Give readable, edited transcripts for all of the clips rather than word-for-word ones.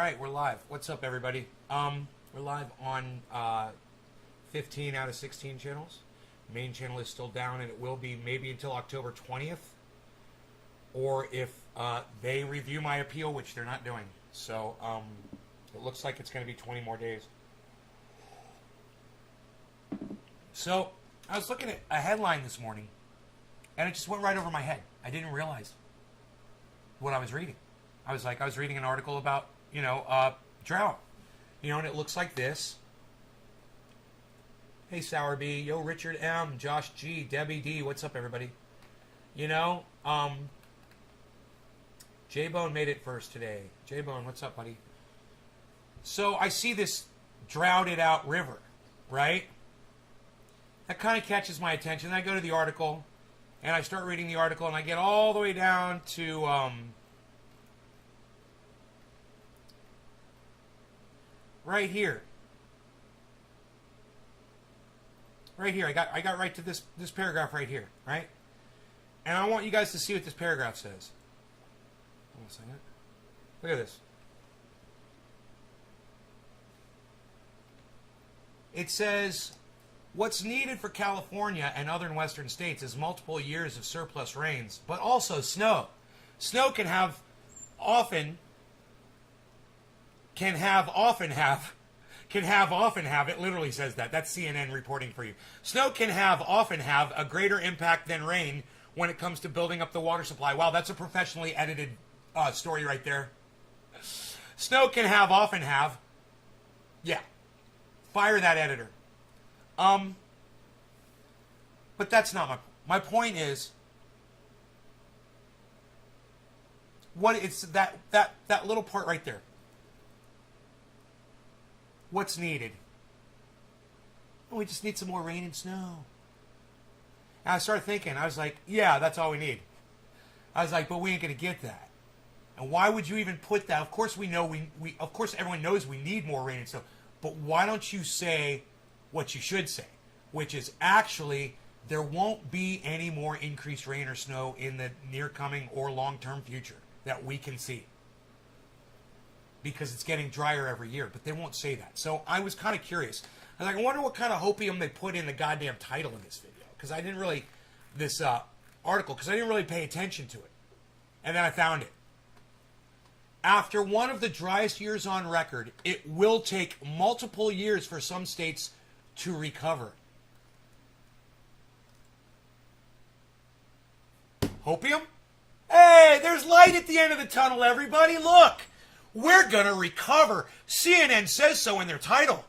right, we're live. What's up, everybody? We're live on 15 out of 16 channels. Main channel is still down, and it will be maybe until October 20th, or if they review my appeal, which they're not doing. So it looks like it's going to be 20 more days. So I was looking at a headline this morning, and it just went right over my head. I didn't realize what I was reading. I was reading an article about, drought, and it looks like this. Hey, Sour B, yo, Richard M, Josh G, Debbie D, what's up, everybody? J-Bone made it first today. J-Bone, what's up, buddy? So I see this droughted out river, right? That kind of catches my attention. I go to the article, and I start reading the article, and I get all the way down to right here. Right here. I got right to this paragraph right here, right? And I want you guys to see what this paragraph says. Hold on a second. Look at this. It says, what's needed for California and other western states is multiple years of surplus rains, but also snow. Snow can often have, it literally says that. That's CNN reporting for you. Snow can often have a greater impact than rain when it comes to building up the water supply. Wow, that's a professionally edited story right there. Snow can often have. Yeah. Fire that editor. But that's not my point is, it's that little part right there. What's needed? Oh, we just need some more rain and snow. And I started thinking, I was like, yeah, that's all we need. I was like, but we ain't going to get that. And why would you even put that? Of course we know of course everyone knows we need more rain and snow. But why don't you say what you should say? Which is actually, there won't be any more increased rain or snow in the near coming or long-term future that we can see. Because it's getting drier every year, but they won't say that. So I was kind of curious. I was like, I wonder what kind of hopium they put in the goddamn title of this video. Because I didn't really, article, because I didn't really pay attention to it. And then I found it. After one of the driest years on record, it will take multiple years for some states to recover. Hopium? Hey, there's light at the end of the tunnel, everybody. Look. We're going to recover. CNN says so in their title.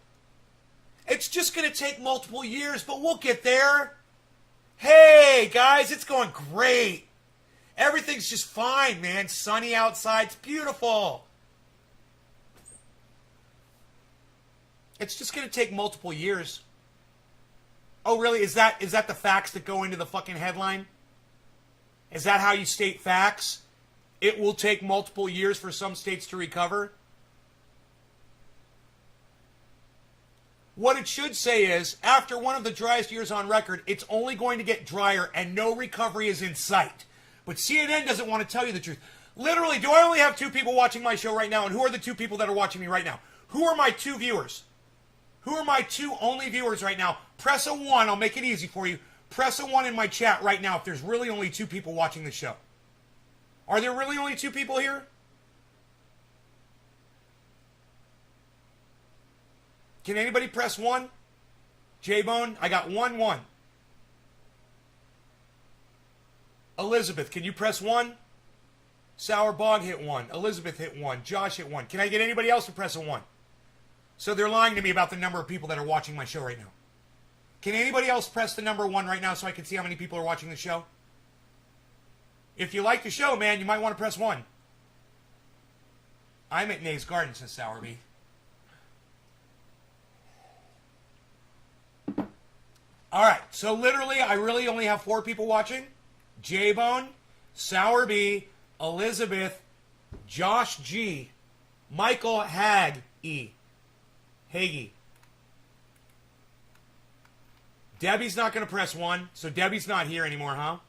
It's just going to take multiple years, but we'll get there. Hey, guys, it's going great. Everything's just fine, man. Sunny outside. It's beautiful. It's just going to take multiple years. Oh, really? Is that the facts that go into the fucking headline? Is that how you state facts? It will take multiple years for some states to recover. What it should say is, after one of the driest years on record, it's only going to get drier and no recovery is in sight. But CNN doesn't want to tell you the truth. Literally, do I only have 2 people watching my show right now? And who are the 2 people that are watching me right now? Who are my 2 viewers? Who are my 2 only viewers right now? Press a 1. I'll make it easy for you. Press a 1 in my chat right now if there's really only 2 people watching the show. Are there really only 2 people here? Can anybody press 1? J-Bone, I got 1. Elizabeth, can you press 1? Sour Bog hit 1. Elizabeth hit 1. Josh hit 1. Can I get anybody else to press a 1? So they're lying to me about the number of people that are watching my show right now. Can anybody else press the number 1 right now so I can see how many people are watching the show? If you like the show, man, you might want to press 1. I'm at Nay's Garden, says Sourby. All right, so literally, I really only have 4 people watching. J-Bone, Sourby, Elizabeth, Josh G, Michael Hagee. Debbie's not going to press 1, so Debbie's not here anymore, huh?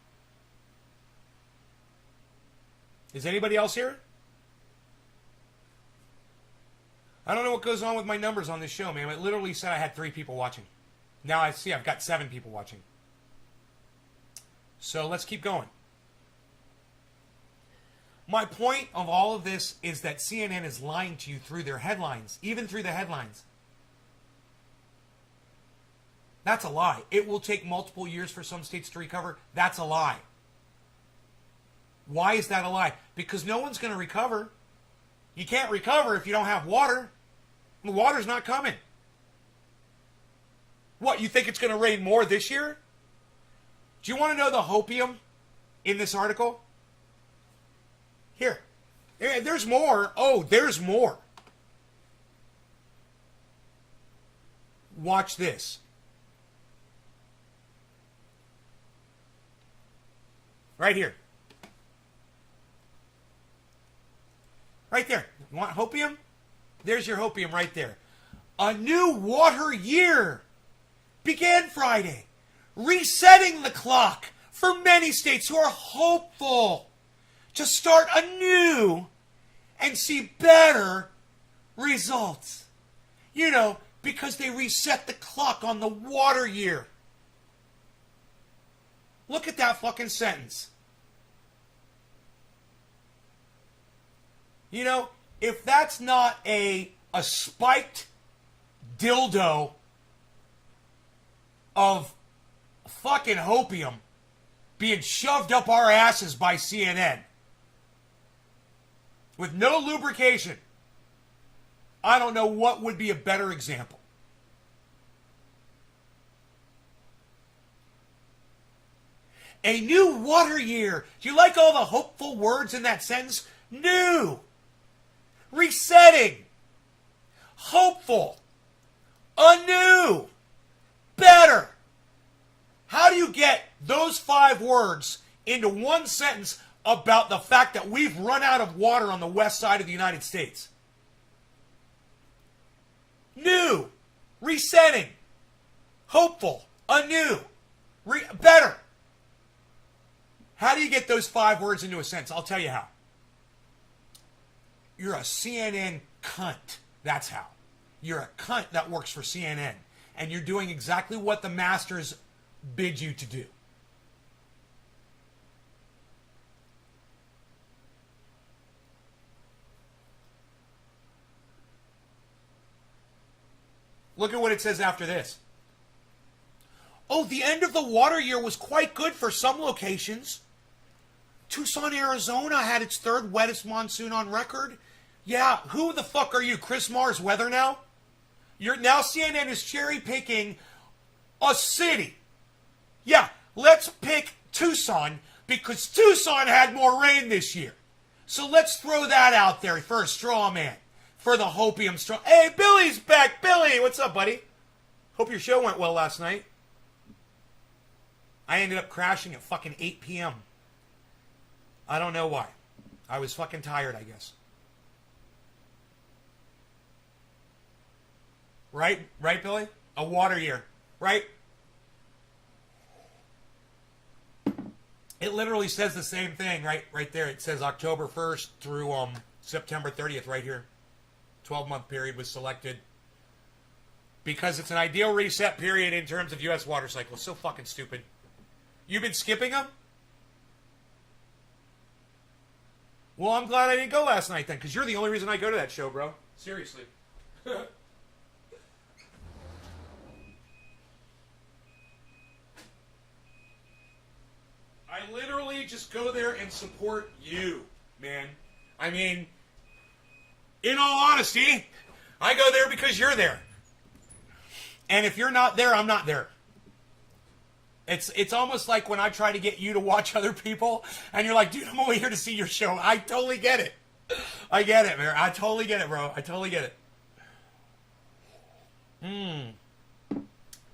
Is anybody else here? I don't know what goes on with my numbers on this show, man. It literally said I had 3 people watching. Now I see I've got 7 people watching. So let's keep going. My point of all of this is that CNN is lying to you through their headlines, even through the headlines. That's a lie. It will take multiple years for some states to recover. That's a lie. Why is that a lie? Because no one's going to recover. You can't recover if you don't have water. The water's not coming. What, you think it's going to rain more this year? Do you want to know the hopium in this article? Here. There's more. Oh, there's more. Watch this. Right here. Right there. You want hopium? There's your hopium right there. A new water year began Friday, resetting the clock for many states who are hopeful to start anew and see better results. You know, because they reset the clock on the water year. Look at that fucking sentence. You know, if that's not a spiked dildo of fucking hopium being shoved up our asses by CNN with no lubrication, I don't know what would be a better example. A new water year. Do you like all the hopeful words in that sentence? New. Resetting. Hopeful. Anew. Better. How do you get those 5 words into one sentence about the fact that we've run out of water on the west side of the United States? New. Resetting. Hopeful. Anew. Better. How do you get those 5 words into a sentence? I'll tell you how. You're a CNN cunt. That's how. You're a cunt that works for CNN. And you're doing exactly what the masters bid you to do. Look at what it says after this. Oh, the end of the water year was quite good for some locations. Tucson, Arizona had its 3rd wettest monsoon on record. Yeah, who the fuck are you, Chris Mars Weather now? Now CNN is cherry picking a city. Yeah, let's pick Tucson because Tucson had more rain this year. So let's throw that out there for a straw man. For the hopium straw. Hey, Billy's back. Billy, what's up, buddy? Hope your show went well last night. I ended up crashing at fucking 8 p.m. I don't know why. I was fucking tired, I guess. Right? Right, Billy? A water year. Right? It literally says the same thing, right there. It says October 1st through September 30th right here. 12-month period was selected. Because it's an ideal reset period in terms of U.S. water cycle. So fucking stupid. You've been skipping them? Well, I'm glad I didn't go last night then, because you're the only reason I go to that show, bro. Seriously. I literally just go there and support you, man. I mean, in all honesty, I go there because you're there. And if you're not there, I'm not there. It's almost like when I try to get you to watch other people, and you're like, dude, I'm only here to see your show. I totally get it. I get it, man. I totally get it, bro. I totally get it.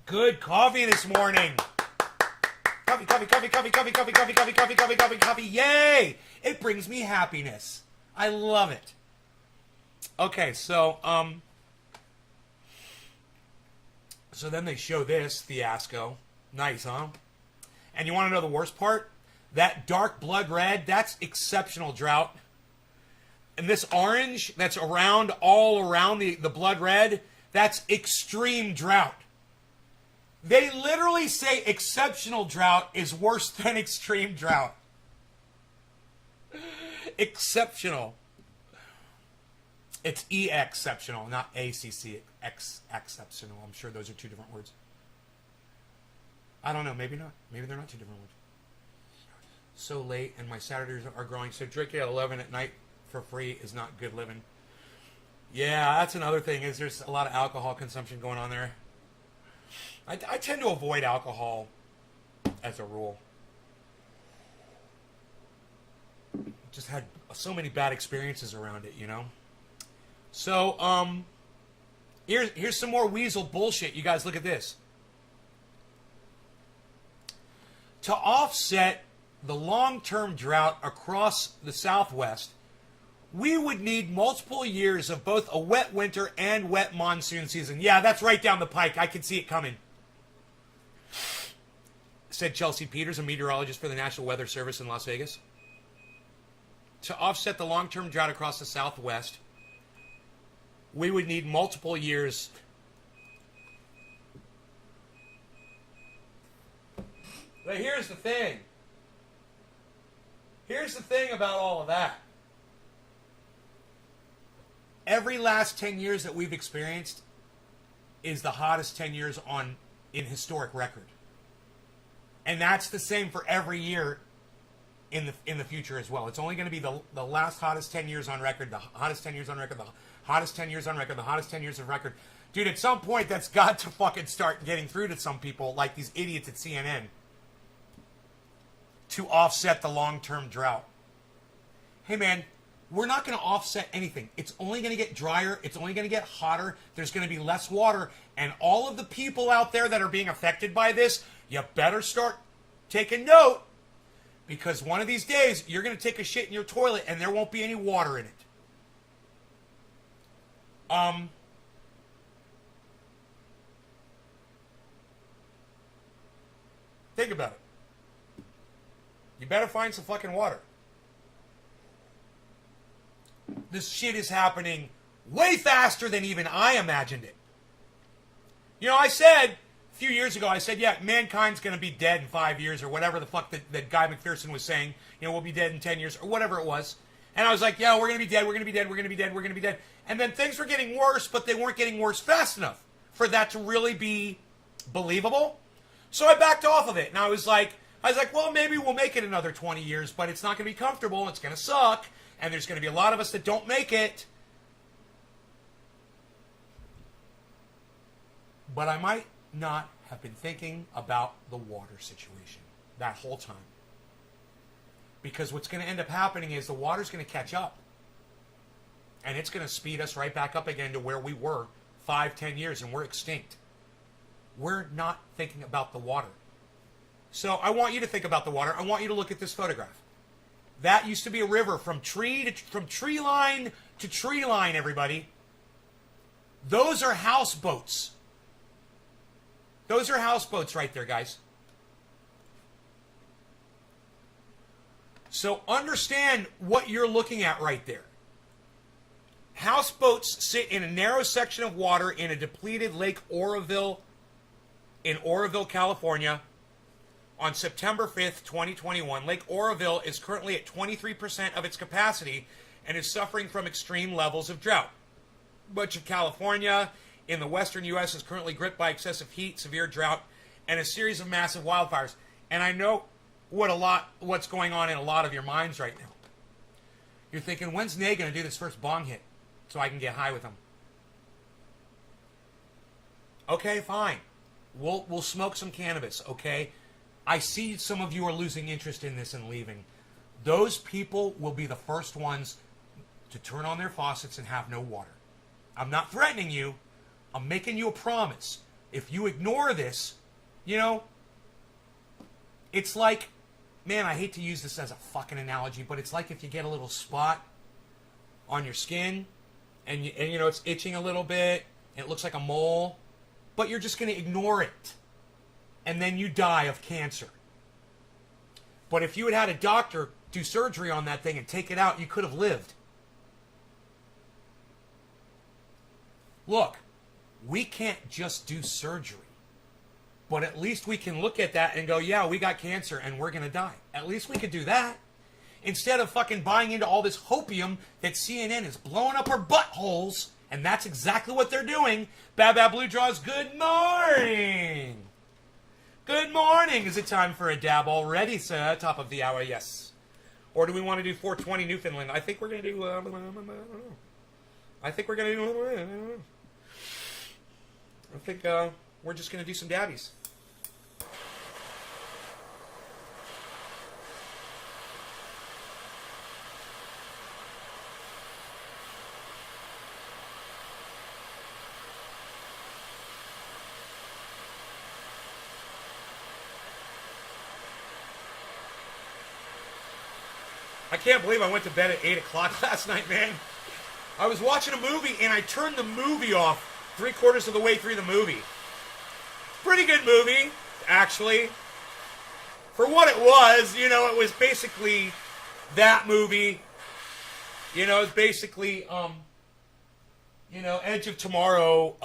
Good coffee this morning. Coffee. Yay! It brings me happiness. I love it. Okay, so then they show this fiasco. Nice, huh? And you want to know the worst part? That dark blood red, that's exceptional drought. And this orange that's around, all around the blood red, that's extreme drought. They literally say exceptional drought is worse than extreme drought. Exceptional. It's exceptional, not ACC exceptional. I'm sure those are two different words. I don't know. Maybe not. Maybe they're not two different words. So late, and my Saturdays are growing. So drinking at 11 at night for free is not good living. Yeah, that's another thing. Is there's a lot of alcohol consumption going on there. I tend to avoid alcohol as a rule. Just had so many bad experiences around it, you know. So here's some more weasel bullshit. You guys look at this. To offset the long-term drought across the Southwest, we would need multiple years of both a wet winter and wet monsoon season. Yeah, that's right down the pike. I can see it coming. Said Chelsea Peters, a meteorologist for the National Weather Service in Las Vegas. To offset the long-term drought across the Southwest, we would need multiple years. But here's the thing. Here's the thing about all of that. Every last 10 years that we've experienced is the hottest 10 years in historic record. And that's the same for every year in the future as well. It's only going to be the last hottest 10 years on record, the hottest 10 years on record, the hottest 10 years on record, the hottest 10 years of record. Dude, at some point that's got to fucking start getting through to some people like these idiots at CNN to offset the long-term drought. Hey man, we're not going to offset anything. It's only going to get drier. It's only going to get hotter. There's going to be less water. And all of the people out there that are being affected by this, you better start taking note, because one of these days you're going to take a shit in your toilet and there won't be any water in it. Think about it. You better find some fucking water. This shit is happening way faster than even I imagined it. You know, I said a few years ago, I said, yeah, mankind's going to be dead in 5 years or whatever the fuck that Guy McPherson was saying. You know, we'll be dead in 10 years or whatever it was. And I was like, yeah, we're going to be dead, we're going to be dead, we're going to be dead, we're going to be dead. And then things were getting worse, but they weren't getting worse fast enough for that to really be believable. So I backed off of it. And I was like, well, maybe we'll make it another 20 years, but it's not going to be comfortable. It's going to suck. And there's going to be a lot of us that don't make it. But I might not have been thinking about the water situation that whole time. Because what's going to end up happening is the water's going to catch up. And it's going to speed us right back up again to where we were 5-10 years, and we're extinct. We're not thinking about the water. So I want you to think about the water. I want you to look at this photograph. That used to be a river from tree line to tree line, everybody. Those are houseboats. Those are houseboats right there, guys. So understand what you're looking at right there. Houseboats sit in a narrow section of water in a depleted Lake Oroville in Oroville, California on September 5th, 2021. Lake Oroville is currently at 23% of its capacity and is suffering from extreme levels of drought. Much of California in the western U.S. is currently gripped by excessive heat, severe drought, and a series of massive wildfires. And I know what's going on in a lot of your minds right now. You're thinking, when's Nay going to do this first bong hit so I can get high with him? Okay, fine. We'll smoke some cannabis, okay? I see some of you are losing interest in this and leaving. Those people will be the first ones to turn on their faucets and have no water. I'm not threatening you. I'm making you a promise. If you ignore this, you know, it's like, man, I hate to use this as a fucking analogy, but it's like if you get a little spot on your skin and you know, it's itching a little bit, and it looks like a mole, but you're just going to ignore it. And then you die of cancer. But if you had had a doctor do surgery on that thing and take it out, you could have lived. look, we can't just do surgery. But at least we can look at that and go, yeah, we got cancer and we're going to die. At least we could do that. Instead of fucking buying into all this hopium that CNN is blowing up our buttholes. And that's exactly what they're doing. Bad Bad Blue Draws, good morning. Good morning. Is it time for a dab already, sir? Top of the hour, yes. Or do we want to do 420 Newfoundland? I think we're going to do... I think we're just going to do some dabbies. I can't believe I went to bed at 8 o'clock last night, man. I was watching a movie, and I turned the movie off 3/4 of the way through the movie. Pretty good movie, actually. For what it was, you know, it was basically that movie. You know, it's basically, you know, Edge of Tomorrow,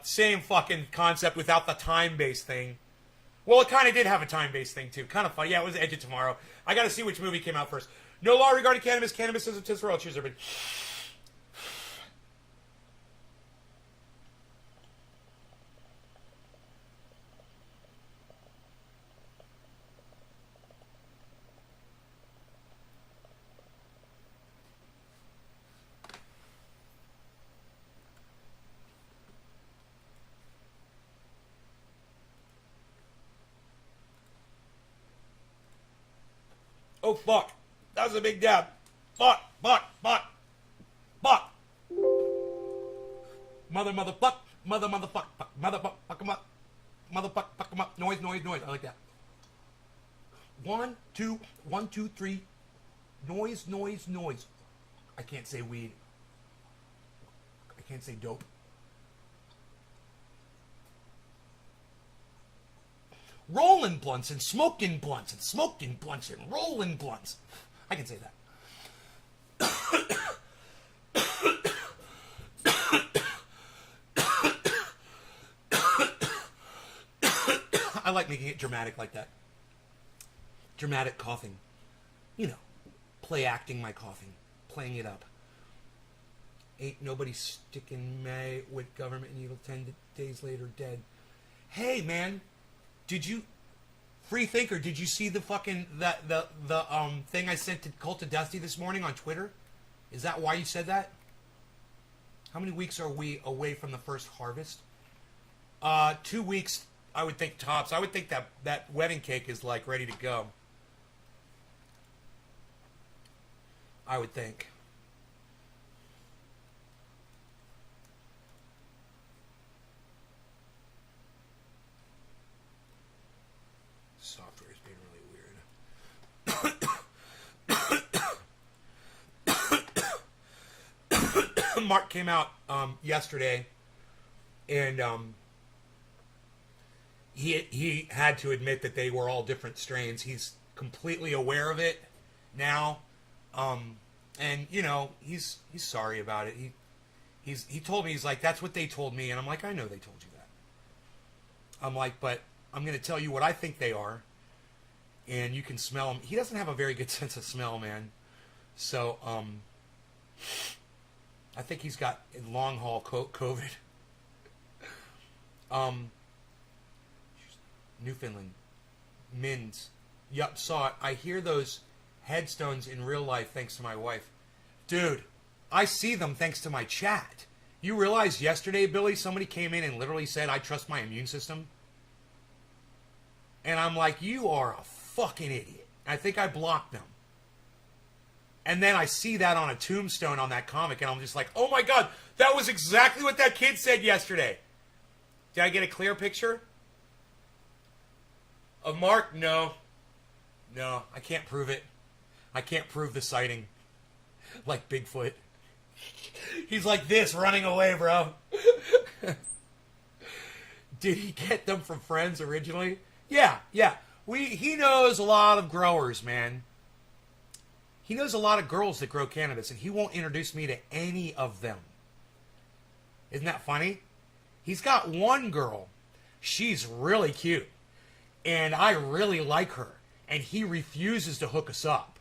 same fucking concept without the time-based thing. Well, it kind of did have a time-based thing, too. Kind of fun. Yeah, it was Edge of Tomorrow. I got to see which movie came out first. No law regarding cannabis. Cannabis is a tis for all. Cheers, everybody. Oh, fuck. That was a big dab. Fuck. Motherfuck. Motherfuck. Fuck 'em up. Motherfuck, fuck 'em up. Noise. I like that. 1, 2, 1, 2, 3. Noise. I can't say weed. I can't say dope. Rolling blunts and smoking blunts and smoking blunts and rolling blunts. I can say that. I like making it dramatic like that. Dramatic coughing. You know, play acting my coughing. Playing it up. Ain't nobody sticking me with government and evil 10 days later dead. Hey, man. Did you, free thinker, did you see the fucking, the thing I sent to Cult of Dusty this morning on Twitter? Is that why you said that? How many weeks are we away from the first harvest? 2 weeks, I would think tops. I would think that wedding cake is like ready to go. I would think. Software is being really weird. Mark came out yesterday, and he had to admit that they were all different strains. He's completely aware of it now, and you know he's sorry about it. He told me, he's like, that's what they told me, and I'm like, I know they told you that. I'm like, but I'm going to tell you what I think they are, and you can smell them. He doesn't have a very good sense of smell, man. So, I think he's got long haul COVID. Newfoundland. Mins. Yup, saw it. I hear those headstones in real life thanks to my wife. Dude, I see them thanks to my chat. You realize yesterday, Billy, somebody came in and literally said, I trust my immune system? And I'm like, you are a fucking idiot. I think I blocked them. And then I see that on a tombstone on that comic, and I'm just like, oh my God, that was exactly what that kid said yesterday. Did I get a clear picture of Mark? No, I can't prove it. I can't prove the sighting. Like Bigfoot. He's like this, running away, bro. Did he get them from friends originally? Yeah. He knows a lot of growers, man. He knows a lot of girls that grow cannabis, and he won't introduce me to any of them. Isn't that funny? He's got one girl. She's really cute. And I really like her. And he refuses to hook us up.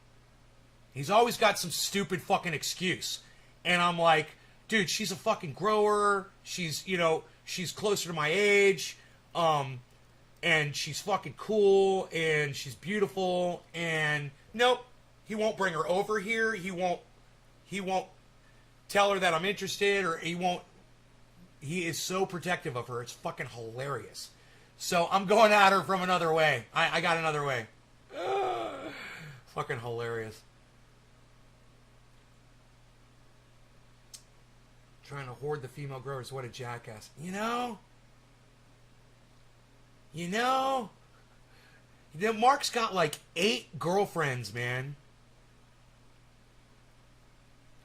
He's always got some stupid fucking excuse. And I'm like, dude, she's a fucking grower. She's, she's closer to my age. And she's fucking cool. And she's beautiful. And nope, he won't bring her over here. He won't tell her that I'm interested, or he is so protective of her. It's fucking hilarious. So I'm going at her from another way. I got another way. Fucking hilarious. Trying to hoard the female growers. What a jackass. Mark's got like 8 girlfriends, man.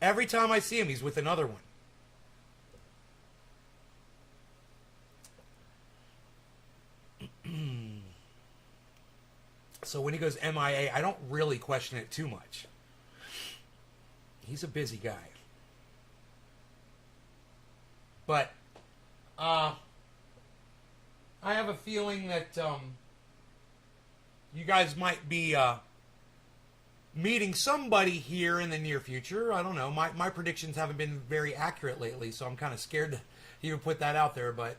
Every time I see him, he's with another one. So when he goes MIA, I don't really question it too much. He's a busy guy. But I have a feeling that you guys might be meeting somebody here in the near future. I don't know. My predictions haven't been very accurate lately, so I'm kind of scared to even put that out there, but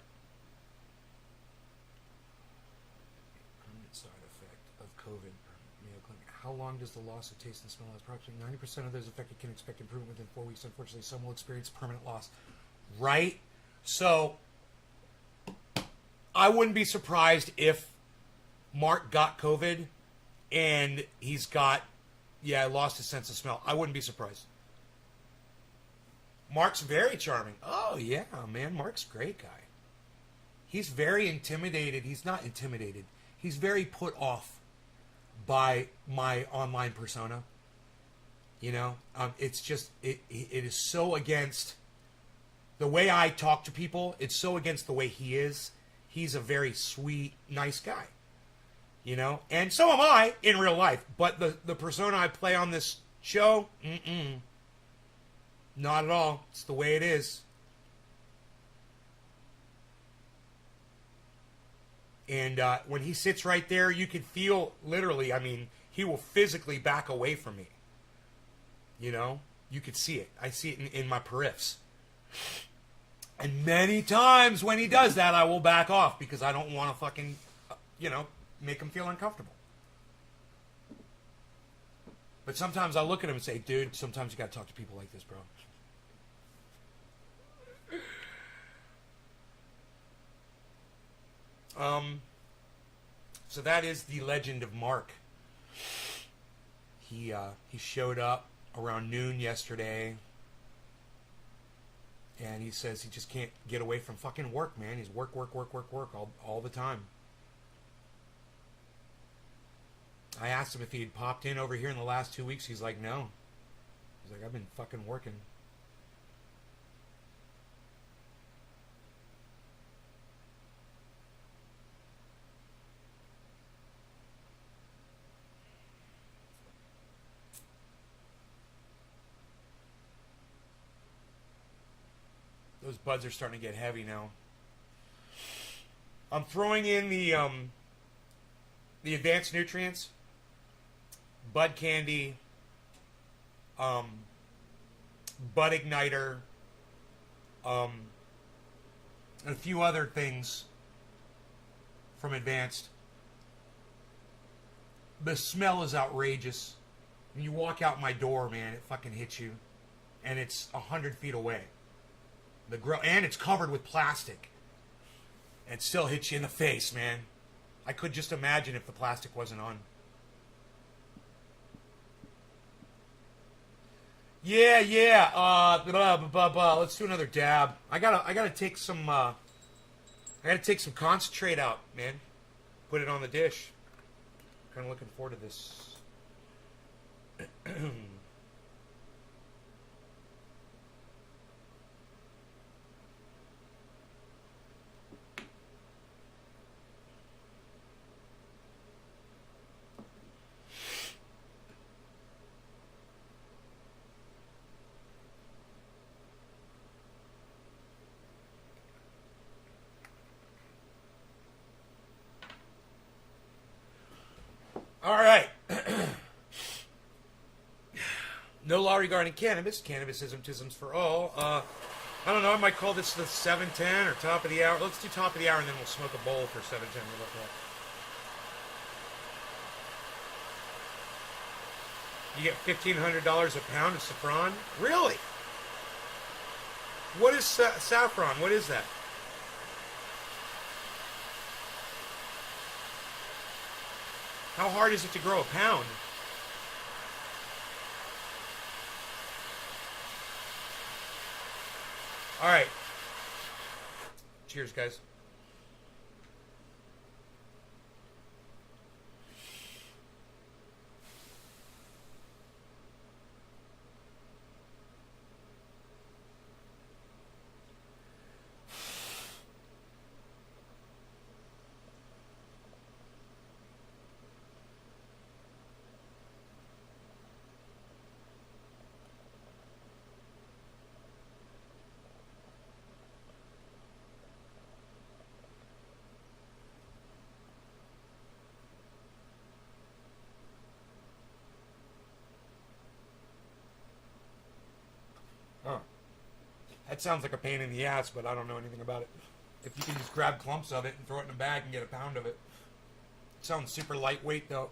side effect of COVID. How long does the loss of taste and smell last? Approximately 90% of those affected can expect improvement within 4 weeks. Unfortunately, some will experience permanent loss. Right? So, I wouldn't be surprised if Mark got COVID and he's got, lost his sense of smell. I wouldn't be surprised. Mark's very charming. Oh, yeah, man. Mark's a great guy. He's very intimidated. He's not intimidated. He's very put off by my online persona. It's just, it is so against the way I talk to people. It's so against the way he is. He's a very sweet, nice guy. And so am I in real life. But the persona I play on this show, not at all. It's the way it is. And when he sits right there, you can feel, literally, he will physically back away from me. You could see it. I see it in my periffs. And many times when he does that, I will back off because I don't want to fucking, make him feel uncomfortable. But sometimes I look at him and say, dude, sometimes you got to talk to people like this, bro. So that is the legend of Mark. He showed up around noon yesterday, and he says he just can't get away from fucking work, man. He's work all the time. I asked him if he had popped in over here in the last 2 weeks. He's like, no. He's like, I've been fucking working. Those buds are starting to get heavy now. I'm throwing in the advanced nutrients, bud candy, bud igniter, and a few other things from advanced. The smell is outrageous. When you walk out my door, man, it fucking hits you, and it's 100 feet away. And it's covered with plastic. And it still hits you in the face, man. I could just imagine if the plastic wasn't on. Yeah. Let's do another dab. I gotta take some concentrate out, man. Put it on the dish. Kind of looking forward to this. All right. No law regarding cannabis. Cannabisism, tisms for all. I don't know. I might call this the 7:10 or top of the hour. Let's do top of the hour, and then we'll smoke a bowl for 7:10. What about that? You get $1,500 a pound of saffron. Really? What is saffron? What is that? How hard is it to grow a pound? All right. Cheers, guys. Huh. That sounds like a pain in the ass, but I don't know anything about it. If you can just grab clumps of it and throw it in a bag and get a pound of it. It sounds super lightweight, though.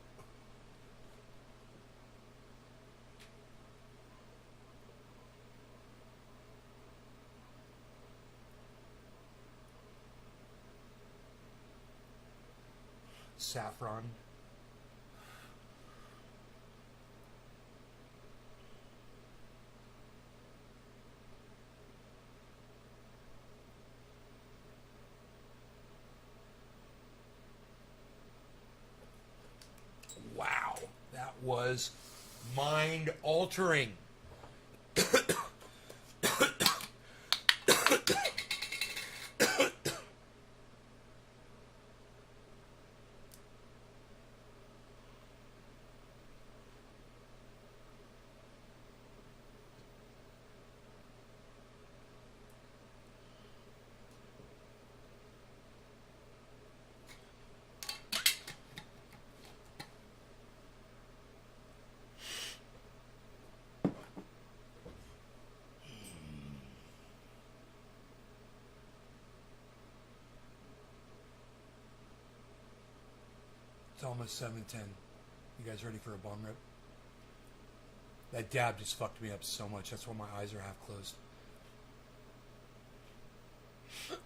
Saffron. Wow, that was mind altering. It's almost 7:10. You guys ready for a bong rip? That dab just fucked me up so much. That's why my eyes are half closed.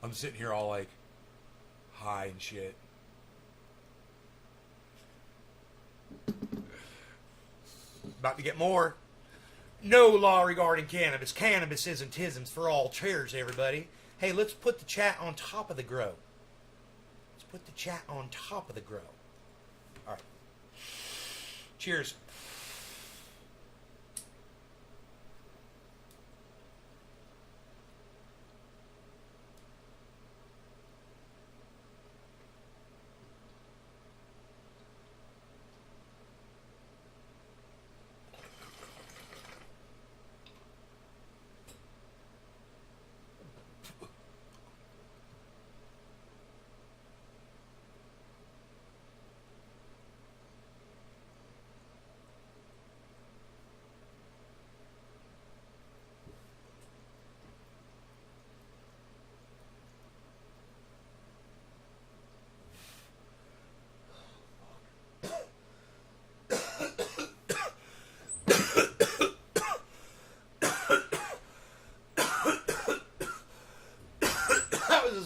I'm sitting here all like high and shit. About to get more. No law regarding cannabis. Cannabis isn't tisms for all. Cheers, everybody. Hey, let's put the chat on top of the grow. Let's put the chat on top of the grow. All right. Cheers.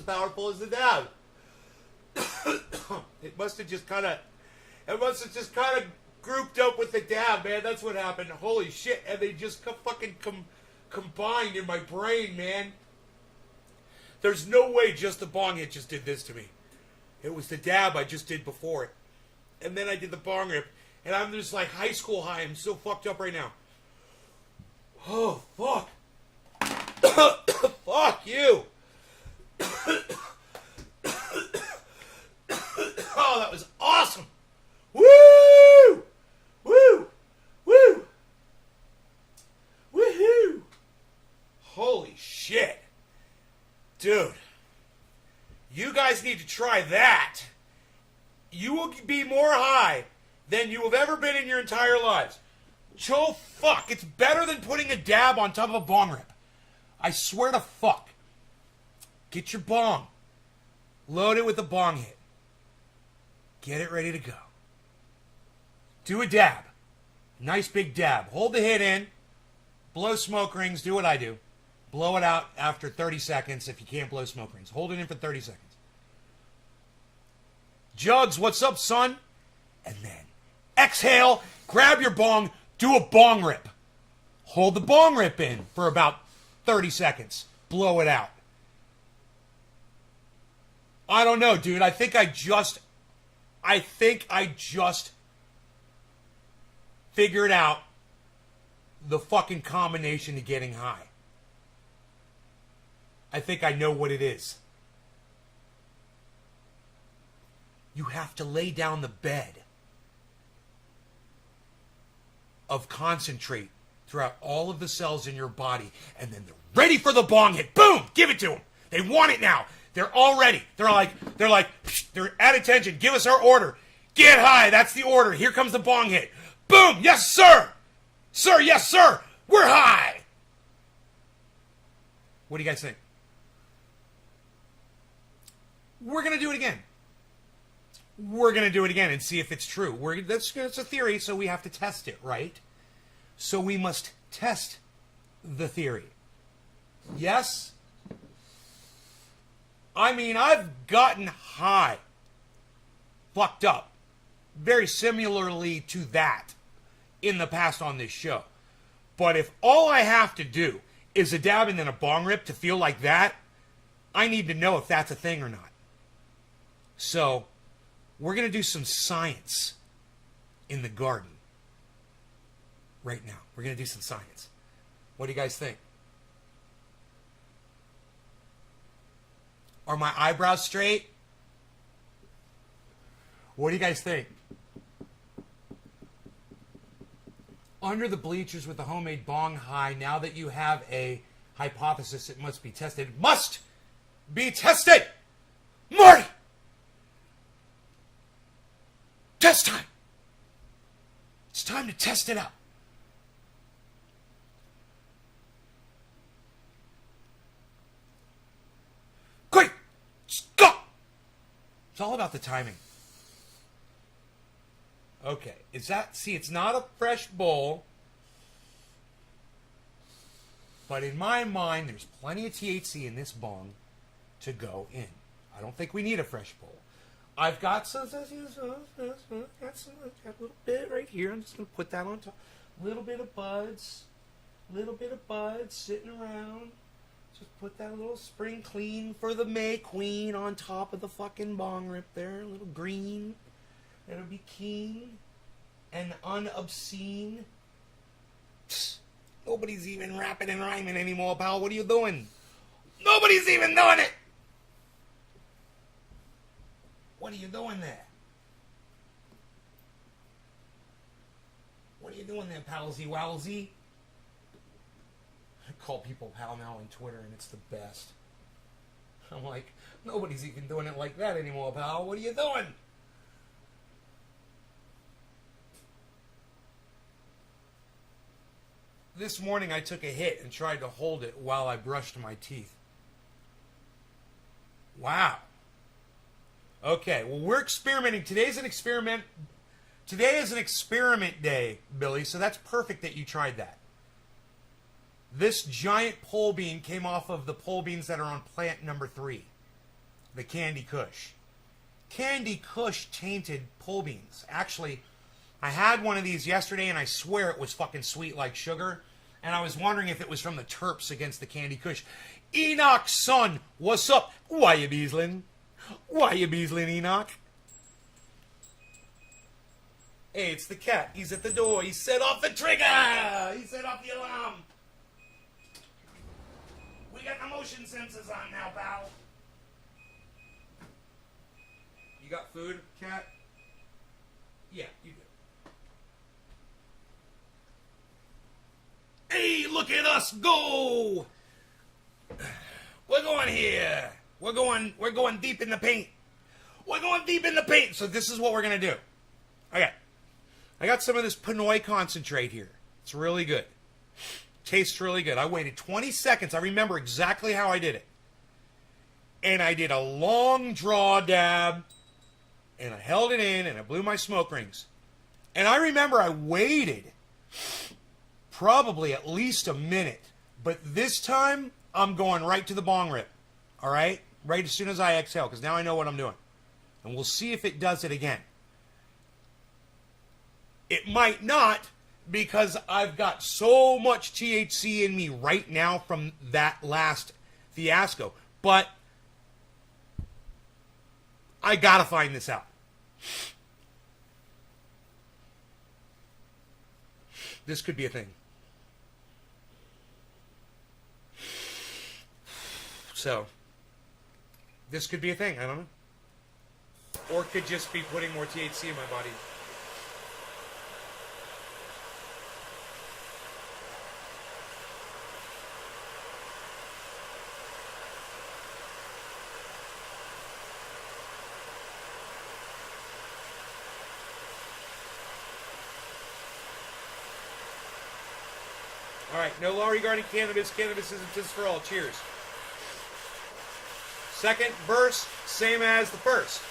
Powerful as the dab. It must have just kind of grouped up with the dab, man. That's what happened. Holy shit. And they just fucking combined in my brain, man. There's no way just the bong hit just did this to me. It was the dab I just did before it. And then I did the bong rip. And I'm just like high school high. I'm so fucked up right now. Oh, fuck. Fuck you. Oh, that was awesome! Woo! Woo! Woo! Woohoo! Holy shit. Dude. You guys need to try that. You will be more high than you have ever been in your entire lives. So fuck. It's better than putting a dab on top of a bong rip. I swear to fuck. Get your bong. Load it with a bong hit. Get it ready to go. Do a dab. Nice big dab. Hold the hit in. Blow smoke rings. Do what I do. Blow it out after 30 seconds if you can't blow smoke rings. Hold it in for 30 seconds. Jugs, what's up, son? And then exhale, grab your bong, do a bong rip. Hold the bong rip in for about 30 seconds. Blow it out. I don't know, dude. I think I just figured out the fucking combination to getting high. I think I know what it is. You have to lay down the bed of concentrate throughout all of the cells in your body, and then they're ready for the bong hit. Boom! Give it to them. They want it now. They're all ready. They're at attention. Give us our order. Get high. That's the order. Here comes the bong hit. Boom! Yes, sir! Sir, yes, sir! We're high! What do you guys think? We're going to do it again. We're going to do it again and see if it's true. That's a theory, so we have to test it, right? So we must test the theory. Yes? I mean, I've gotten high, fucked up, very similarly to that in the past on this show. But if all I have to do is a dab and then a bong rip to feel like that, I need to know if that's a thing or not. So, we're going to do some science in the garden right now. We're going to do some science. What do you guys think? Are my eyebrows straight? What do you guys think? Under the bleachers with the homemade bong high, now that you have a hypothesis, it must be tested. It must be tested! Marty! Test time! It's time to test it out. Quick! Stop! It's all about the timing. Okay, see, it's not a fresh bowl, but in my mind, there's plenty of THC in this bong to go in. I don't think we need a fresh bowl. I've got a little bit right here. I'm just going to put that on top. Little bit of buds sitting around. Just put that little spring clean for the May Queen on top of the fucking bong rip there. A little green. It'll be keen and unobscene. Psst, nobody's even rapping and rhyming anymore, pal. What are you doing? Nobody's even doing it! What are you doing there? What are you doing there, palsy wowsy? I call people pal now on Twitter, and it's the best. I'm like, nobody's even doing it like that anymore, pal. What are you doing? This morning I took a hit and tried to hold it while I brushed my teeth. Wow. Okay, well, we're experimenting. Today is an experiment day, Billy, so that's perfect that you tried that. This giant pole bean came off of the pole beans that are on plant number 3, the Candy Kush. Candy Kush tainted pole beans. Actually, I had one of these yesterday, and I swear it was fucking sweet like sugar, and I was wondering if it was from the Terps against the Candy Kush. Enoch's son, what's up? Why you beasling? Why you beasling, Enoch? Hey, it's the cat. He's at the door. He set off the trigger. He set off the alarm. We got the motion sensors on now, pal. You got food, cat? Yeah, you do. Hey, look at us go! We're going here. We're going deep in the paint. We're going deep in the paint. So this is what we're going to do. Okay. I got some of this Pinoy concentrate here. It's really good. Tastes really good. I waited 20 seconds. I remember exactly how I did it. And I did a long draw dab, and I held it in, and I blew my smoke rings. And I remember I waited probably at least a minute. But this time, I'm going right to the bong rip. All right? Right as soon as I exhale, because now I know what I'm doing. And we'll see if it does it again. It might not, because I've got so much THC in me right now from that last fiasco. But I gotta find this out. This could be a thing. So, this could be a thing. I don't know. Or it could just be putting more THC in my body. All right, no law regarding cannabis. Cannabis isn't just for all. Cheers. Second verse, same as the first.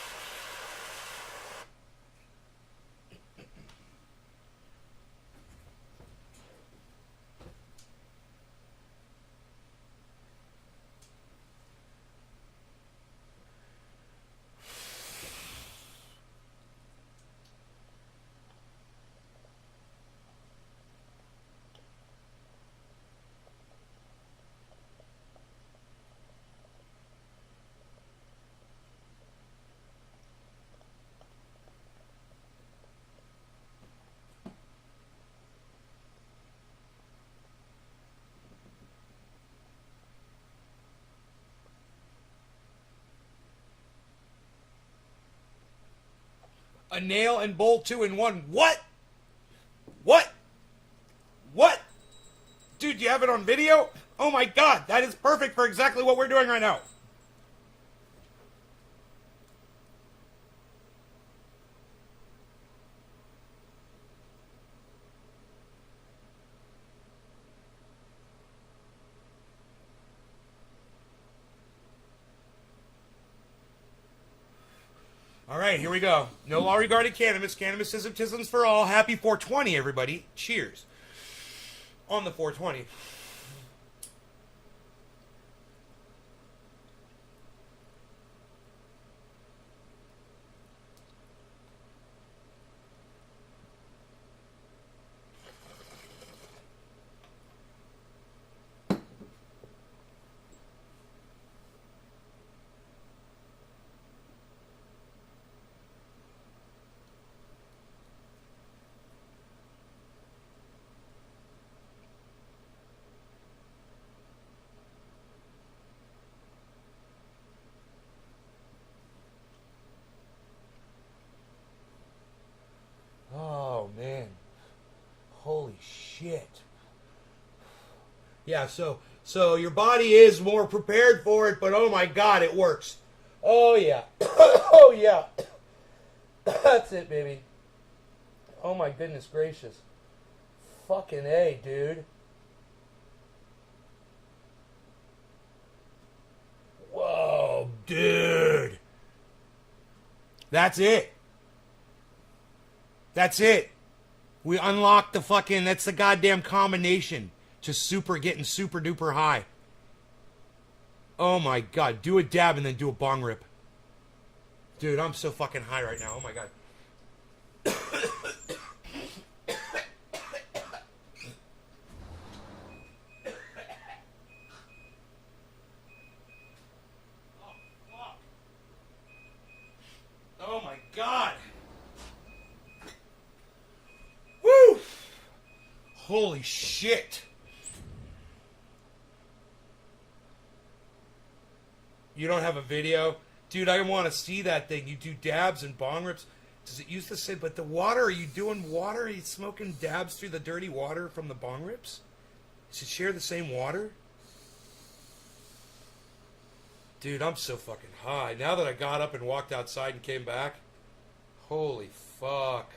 A nail and bolt 2 in 1. What? What? What? Dude, you have it on video? Oh my god, that is perfect for exactly what we're doing right now. All right, here we go. No law regarding cannabis. Cannabis ism for all. Happy 420, everybody. Cheers. On the 420. Oh, man. Holy shit. Yeah, so your body is more prepared for it, but oh my god, it works. Oh, yeah. Oh, yeah. That's it, baby. Oh, my goodness gracious. Fucking A, dude. Whoa, dude. That's it. That's it. We unlocked the fucking, that's the goddamn combination to getting super duper high. Oh my god. Do a dab and then do a bong rip. Dude, I'm so fucking high right now. Oh my god. Oh my god. Woo! Holy shit. You don't have a video? Dude, I want to see that thing. You do dabs and bong rips. Does it use the same? But the water, are you doing water? Are you smoking dabs through the dirty water from the bong rips? Does it share the same water? Dude, I'm so fucking high. Now that I got up and walked outside and came back. Holy fuck.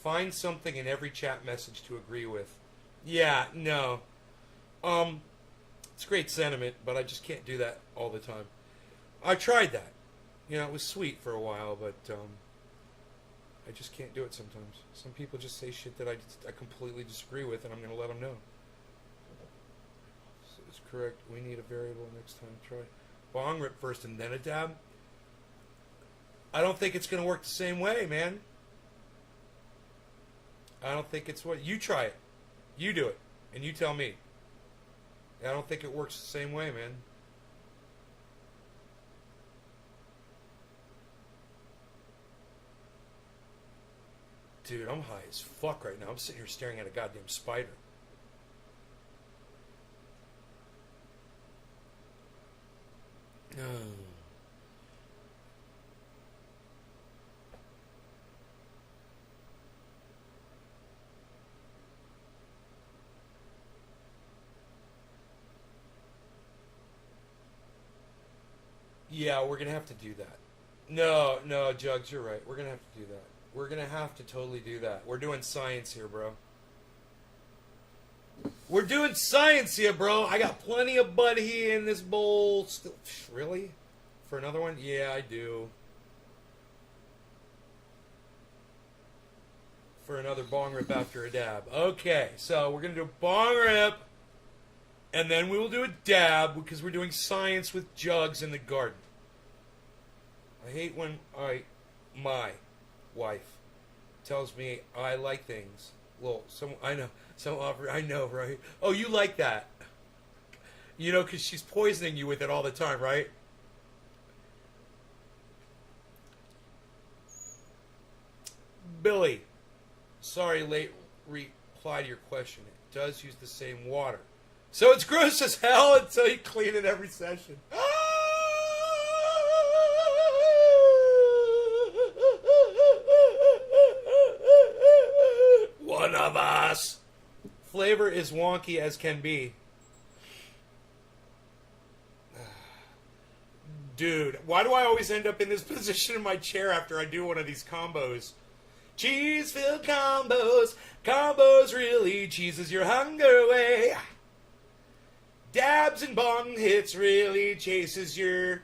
Find something in every chat message to agree with. Yeah, no. It's great sentiment, but I just can't do that all the time. I tried that. You know, it was sweet for a while, but I just can't do it sometimes. Some people just say shit that I completely disagree with, and I'm going to let them know. So it's correct. We need a variable next time. Try bong rip first and then a dab. I don't think it's going to work the same way, man. I don't think it's what... You try it. You do it. And you tell me. I don't think it works the same way, man. Dude, I'm high as fuck right now. I'm sitting here staring at a goddamn spider. Yeah, we're going to have to do that. No, Jugs, you're right. We're going to have to do that. We're going to have to totally do that. We're doing science here, bro. We're doing science here, bro. I got plenty of bud here in this bowl. Still, really? For another one? Yeah, I do. For another bong rip after a dab. Okay, so we're going to do a bong rip. And then we will do a dab because we're doing science with Jugs in the garden. I hate when my wife tells me I like things. Well, I know, right? Oh, you like that. You know, because she's poisoning you with it all the time, right? Billy, sorry, late reply to your question. It does use the same water. So it's gross as hell until you clean it every session. One of us. Flavor is wonky as can be. Dude, why do I always end up in this position in my chair after I do one of these combos? Cheese-filled combos. Combos really cheeses your hunger away. Dabs and bong hits really chases your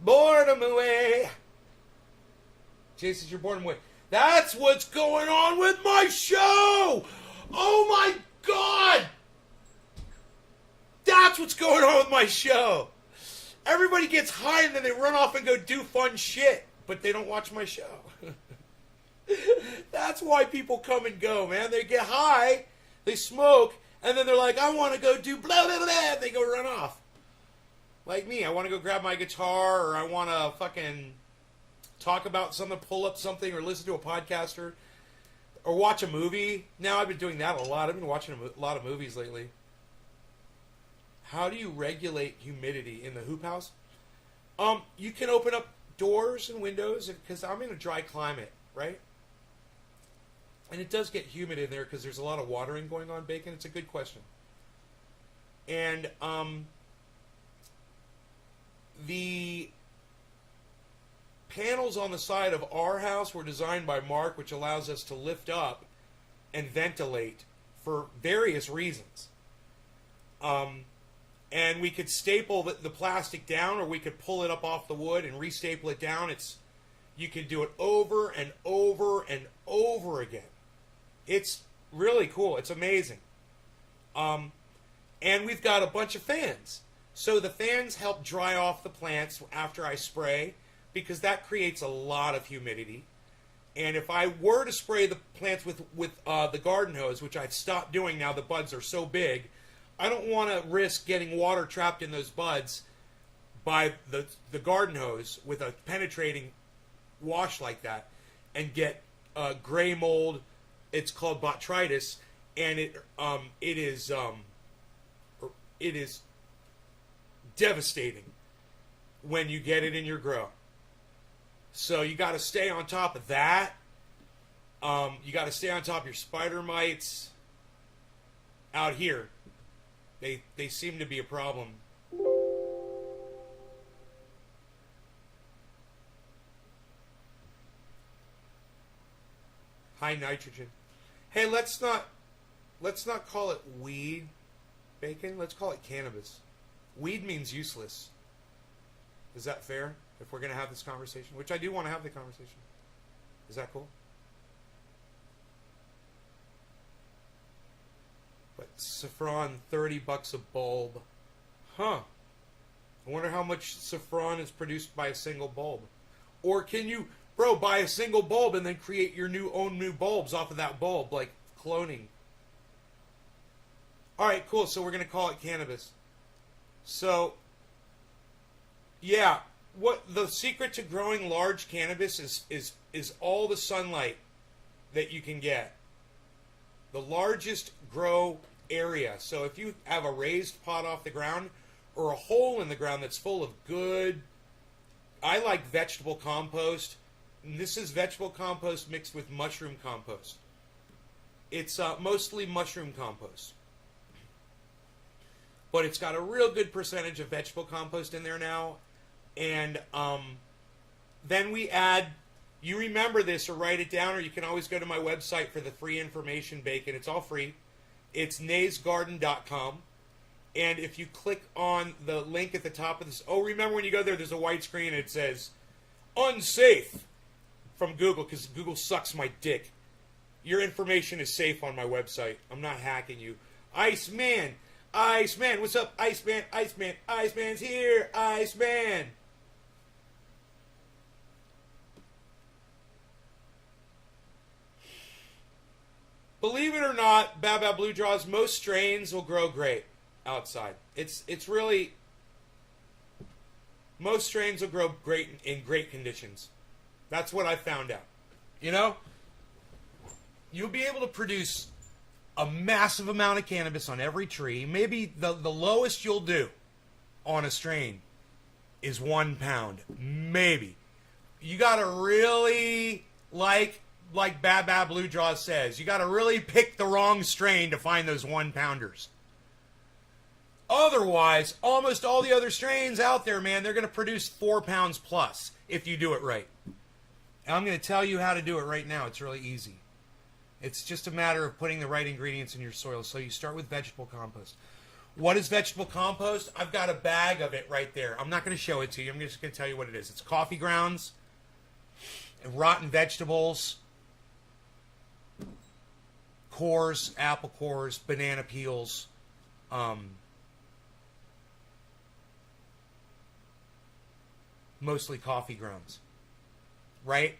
boredom away. Chases your boredom away. That's what's going on with my show! Oh my God! That's what's going on with my show! Everybody gets high and then they run off and go do fun shit, but they don't watch my show. That's why people come and go, man. They get high, they smoke, and then they're like, I want to go do blah, blah, blah, and they go run off. Like me, I want to go grab my guitar, or I want to fucking talk about something, pull up something, or listen to a podcast, or watch a movie. Now I've been doing that a lot. I've been watching a lot of movies lately. How do you regulate humidity in the hoop house? You can open up doors and windows, because I'm in a dry climate, right? And it does get humid in there because there's a lot of watering going on, Bacon. It's a good question. And the panels on the side of our house were designed by Mark, which allows us to lift up and ventilate for various reasons. And we could staple the plastic down, or we could pull it up off the wood and restaple it down. You can do it over and over and over again. It's really cool. It's amazing. And we've got a bunch of fans. So the fans help dry off the plants after I spray, because that creates a lot of humidity. And if I were to spray the plants with the garden hose, which I've stopped doing now, the buds are so big, I don't want to risk getting water trapped in those buds by the garden hose with a penetrating wash like that and get gray mold. It's called botrytis, and it is devastating when you get it in your grow. So you got to stay on top of that. You got to stay on top of your spider mites. Out here, they seem to be a problem. High nitrogen. Hey, let's not call it weed bacon. Let's call it cannabis. Weed means useless. Is that fair? If we're going to have this conversation, which I do want to have the conversation. Is that cool? But saffron, $30 a bulb. Huh. I wonder how much saffron is produced by a single bulb. Or can you, bro, buy a single bulb and then create your own new bulbs off of that bulb, like cloning. Alright, cool. So we're going to call it cannabis. So, yeah, what the secret to growing large cannabis is all the sunlight that you can get. The largest grow area. So if you have a raised pot off the ground or a hole in the ground that's full of good, I like vegetable compost. And this is vegetable compost mixed with mushroom compost. It's mostly mushroom compost. But it's got a real good percentage of vegetable compost in there now. And then we add, you remember this or write it down, or you can always go to my website for the free information, Bacon. It's all free. It's naysgarden.com. And if you click on the link at the top of this, remember when you go there, there's a white screen and it says, unsafe from Google, because Google sucks my dick. Your information is safe on my website. I'm not hacking you. Iceman, what's up, Iceman? Iceman's here, Iceman. Believe it or not, Baba Blue Jaws, most strains will grow great outside. It's really, most strains will grow great in great conditions. That's what I found out. You know, you'll be able to produce a massive amount of cannabis on every tree. Maybe the lowest you'll do on a strain is 1 pound. Maybe. You got to really, like Bad Bad Blue Jaw says, you got to really pick the wrong strain to find those 1 pounders. Otherwise, almost all the other strains out there, man, they're going to produce 4 pounds plus if you do it right. And I'm going to tell you how to do it right now. It's really easy. It's just a matter of putting the right ingredients in your soil. So you start with vegetable compost. What is vegetable compost? I've got a bag of it right there. I'm not going to show it to you. I'm just going to tell you what it is. It's coffee grounds, rotten vegetables, cores, apple cores, banana peels, mostly coffee grounds, right?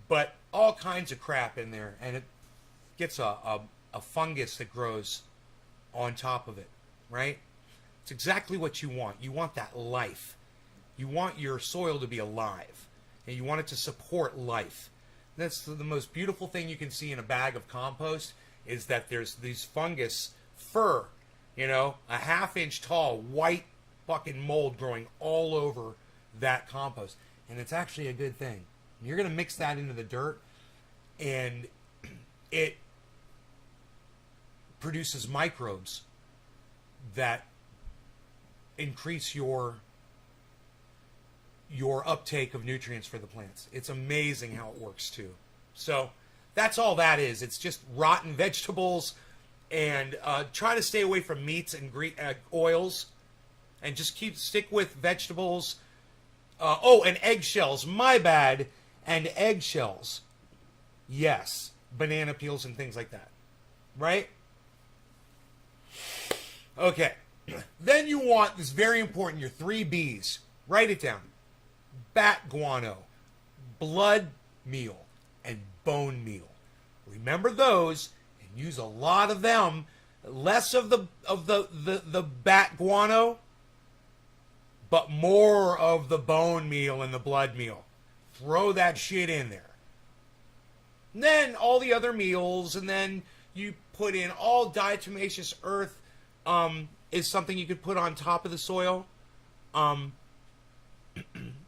But all kinds of crap in there, and it gets a fungus that grows on top of it, right? It's exactly what you want. You want that life. You want your soil to be alive, and you want it to support life. That's the most beautiful thing you can see in a bag of compost, is that there's these fungus fur, you know, a half-inch tall white fucking mold growing all over that compost. And it's actually a good thing. You're going to mix that into the dirt, and it produces microbes that increase your uptake of nutrients for the plants. It's amazing how it works too. So that's all that is. It's just rotten vegetables, and try to stay away from meats and oils, and just stick with vegetables. And eggshells. My bad. And eggshells. Yes. Banana peels and things like that. Right? Okay. Then you want, this is very important, your 3 B's. Write it down. Bat guano, blood meal, and bone meal. Remember those and use a lot of them. Less of the bat guano, but more of the bone meal and the blood meal. Throw that shit in there. And then all the other meals, and then you put in all diatomaceous earth is something you could put on top of the soil.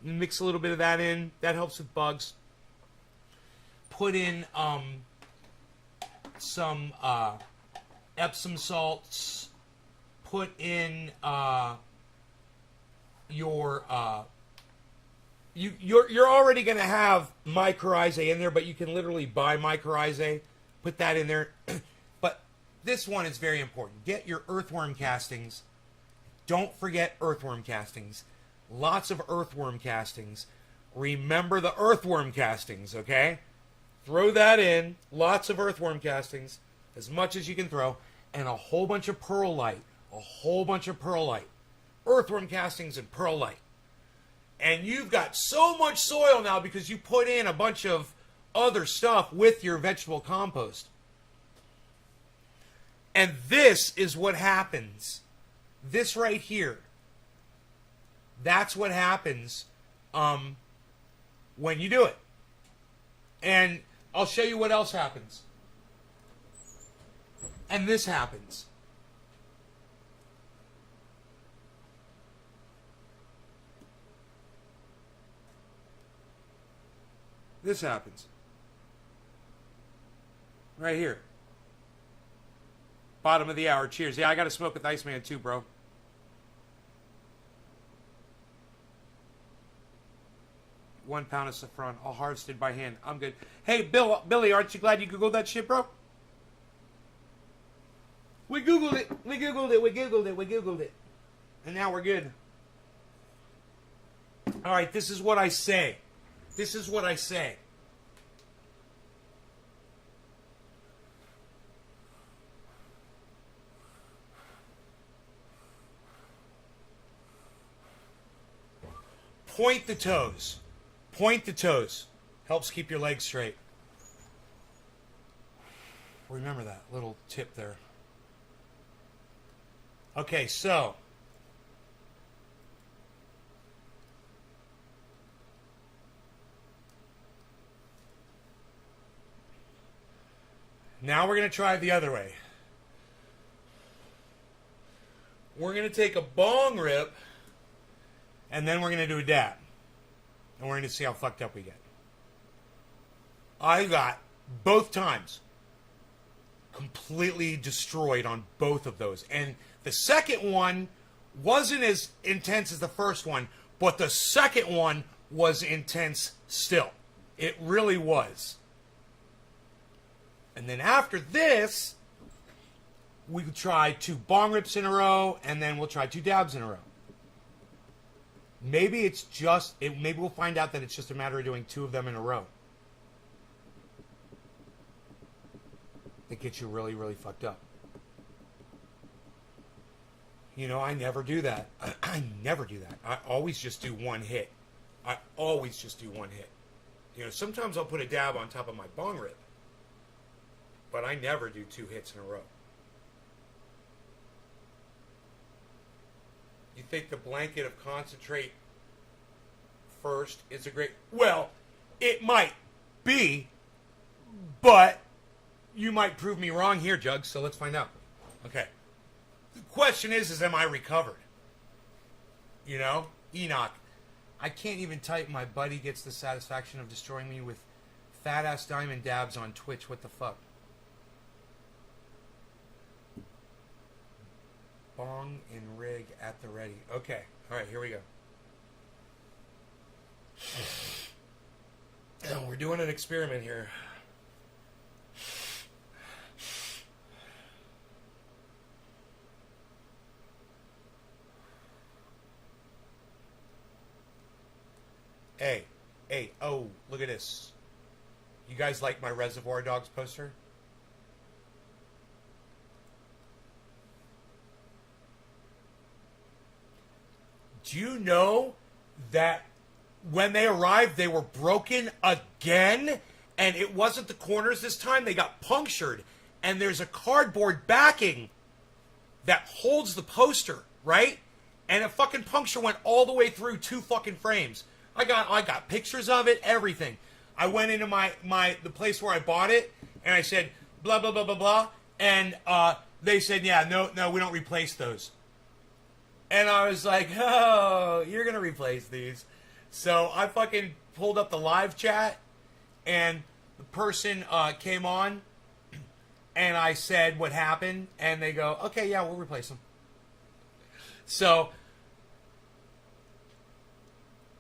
Mix a little bit of that in. That helps with bugs. Put in some Epsom salts. Put in your you're already going to have mycorrhizae in there, but you can literally buy mycorrhizae, put that in there. But this one is very important. Get your earthworm castings. Don't forget earthworm castings. Lots of earthworm castings. Remember the earthworm castings, okay? Throw that in. Lots of earthworm castings, as much as you can throw, and a whole bunch of perlite. A whole bunch of perlite. Earthworm castings and perlite. And you've got so much soil now because you put in a bunch of other stuff with your vegetable compost. And this is what happens. This right here. That's what happens when you do it. And I'll show you what else happens. And this happens. This happens. Right here. Bottom of the hour. Cheers. Yeah, I got to smoke with Iceman too, bro. One pound of saffron, all harvested by hand. I'm good. Hey, Billy, aren't you glad you Googled that shit, bro? We Googled it. We Googled it. We Googled it. We Googled it. And now we're good. All right, this is what I say. This is what I say. Point the toes. Point the toes. Helps keep your legs straight. Remember that little tip there. Okay, so now we're going to try it the other way. We're going to take a bong rip, and then we're going to do a dab. And we're going to see how fucked up we get. I got, both times, completely destroyed on both of those. And the second one wasn't as intense as the first one, but the second one was intense still. It really was. And then after this, we try 2 bong rips in a row, and then we'll try 2 dabs in a row. Maybe it's just, maybe we'll find out that it's just a matter of doing 2 of them in a row. That gets you really, really fucked up. You know, I never do that. I never do that. I always just do 1 hit. I always just do 1 hit. You know, sometimes I'll put a dab on top of my bong rip. But I never do 2 hits in a row. You think the blanket of concentrate first is a great... Well, it might be, but you might prove me wrong here, Jugs, so let's find out. Okay. The question is am I recovered? You know? Enoch. I can't even type my buddy gets the satisfaction of destroying me with fat-ass diamond dabs on Twitch. What the fuck? Bong and rig at the ready. Okay. All right, here we go. Oh, we're doing an experiment here. Hey, oh, look at this. You guys like my Reservoir Dogs poster? Do you know that when they arrived, they were broken again? And it wasn't the corners this time. They got punctured. And there's a cardboard backing that holds the poster, right? And a fucking puncture went all the way through 2 fucking frames. I got pictures of it, everything. I went into the place where I bought it, and I said, blah, blah, blah, blah, blah. And they said, yeah, no, we don't replace those. And I was like, oh, you're going to replace these. So I fucking pulled up the live chat, and the person came on, and I said what happened, and they go, okay, yeah, we'll replace them. So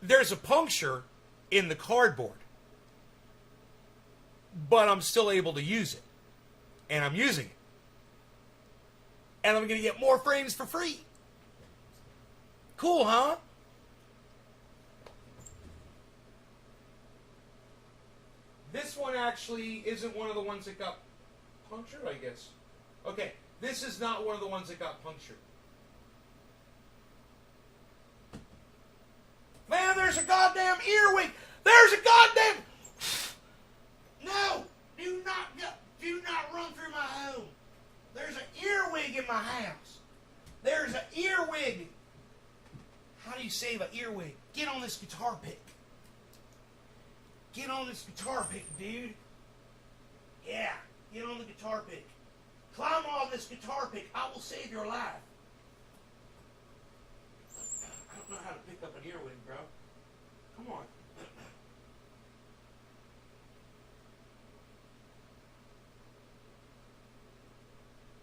there's a puncture in the cardboard, but I'm still able to use it. And I'm using it. And I'm going to get more frames for free. Cool, huh? This one actually isn't one of the ones that got punctured, I guess. Okay, this is not one of the ones that got punctured. Man, there's a goddamn earwig! There's a goddamn... No! Do not run through my home. There's an earwig in my house. There's an earwig. How do you save an earwig? Get on this guitar pick. Get on this guitar pick, dude. Yeah, get on the guitar pick. Climb on this guitar pick. I will save your life. I don't know how to pick up an earwig, bro. Come on.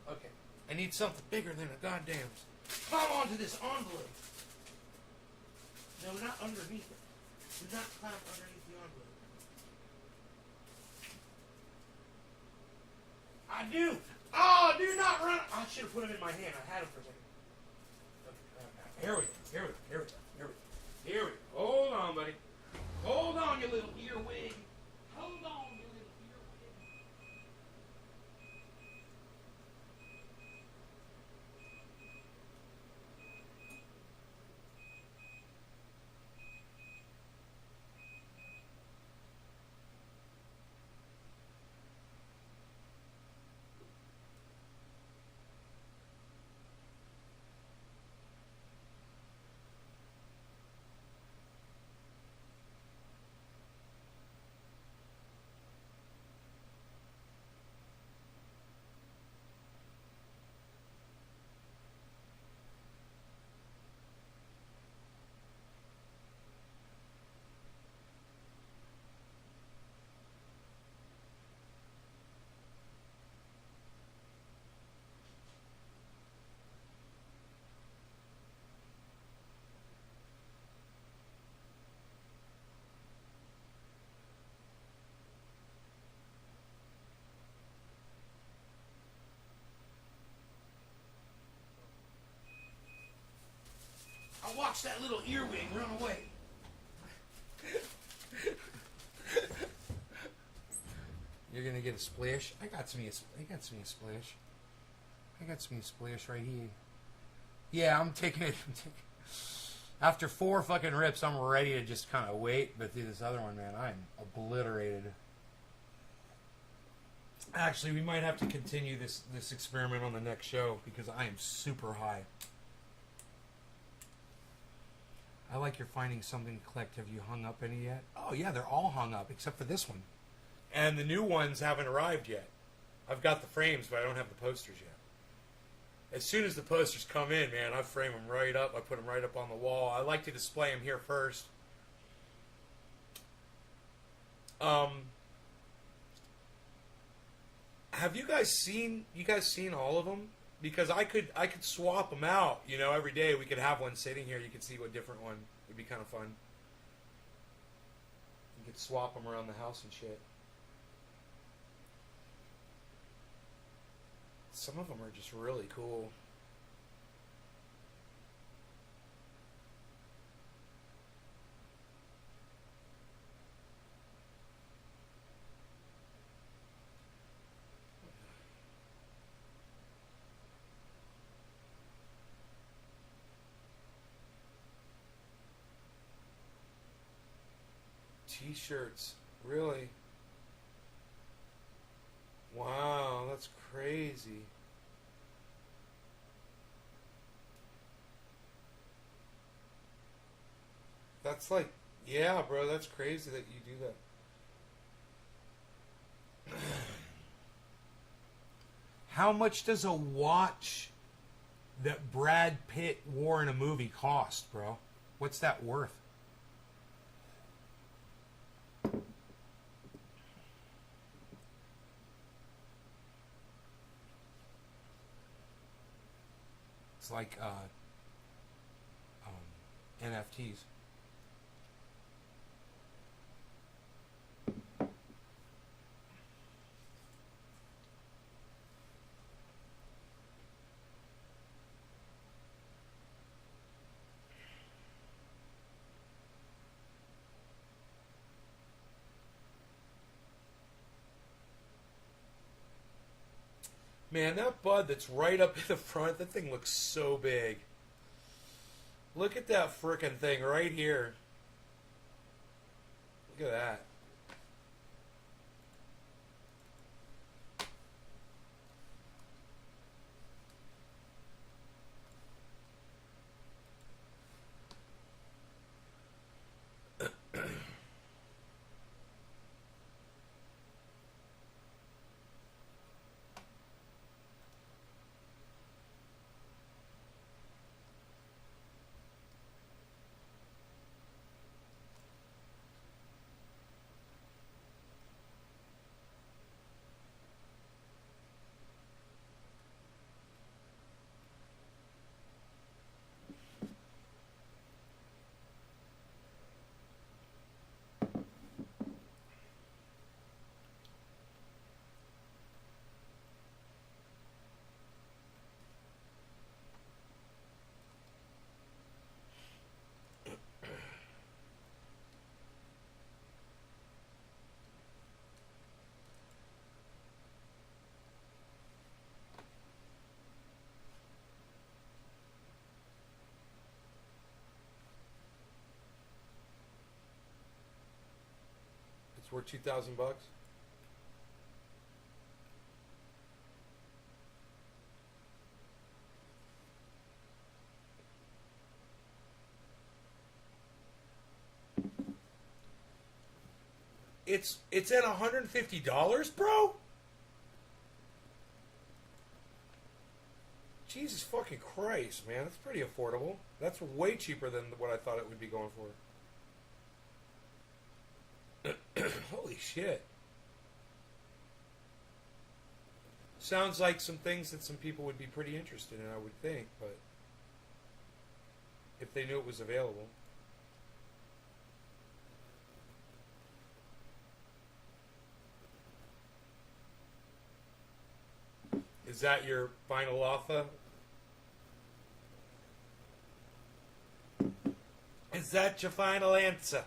Okay. I need something bigger than a goddamn... Climb onto this envelope. No, not underneath it. Do not climb underneath the envelope. I do. Oh, do not run. I should have put him in my hand. I had him for a second. Okay, here we go. Here we go. Here we go. Here we go. Here we go. Hold on, buddy. Hold on, you little earwig. Hold on, you little earwig. I watched that little earwig run away. You're gonna get a splash. I got some splash. I got some splash right here. Yeah, I'm taking it. After 4 fucking rips, I'm ready to just kind of wait. But through this other one, man, I'm obliterated. Actually, we might have to continue this experiment on the next show because I am super high. I like you're finding something to collect. Have you hung up any yet? Oh, yeah, they're all hung up except for this one. And the new ones haven't arrived yet. I've got the frames, but I don't have the posters yet. As soon as the posters come in, man, I frame them right up. I put them right up on the wall. I like to display them here first. Have you guys seen all of them? Because I could swap them out, you know, every day. We could have one sitting here. You could see what different one would be kind of fun. You could swap them around the house and shit. Some of them are just really cool. T-shirts, really? Wow, that's crazy. That's like, yeah, bro, that's crazy that you do that. How much does a watch that Brad Pitt wore in a movie cost, bro? What's that worth? It's like NFTs. Man, that bud that's right up in the front, that thing looks so big. Look at that frickin' thing right here. Look at that. It's worth $2,000. It's at $150, bro. Jesus fucking Christ, man, that's pretty affordable. That's way cheaper than what I thought it would be going for. Holy shit. Sounds like some things that some people would be pretty interested in, I would think, but if they knew it was available. Is that your final offer? Is that your final answer?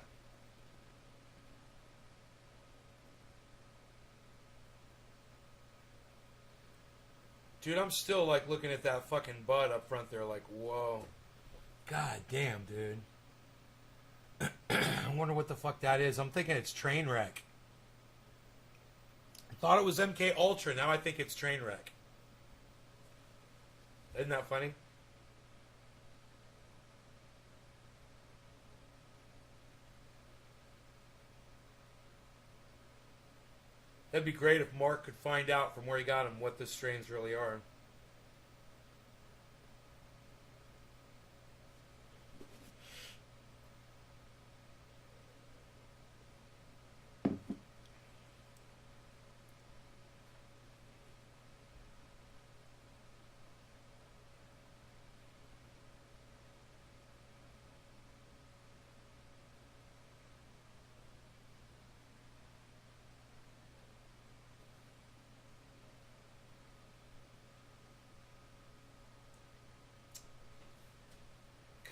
Dude, I'm still like looking at that fucking bud up front there like, whoa. God damn, dude. I wonder what the fuck that is. I'm thinking it's Trainwreck. I thought it was MK Ultra. Now I think it's Trainwreck. Isn't that funny? That'd be great if Mark could find out from where he got them what the strains really are.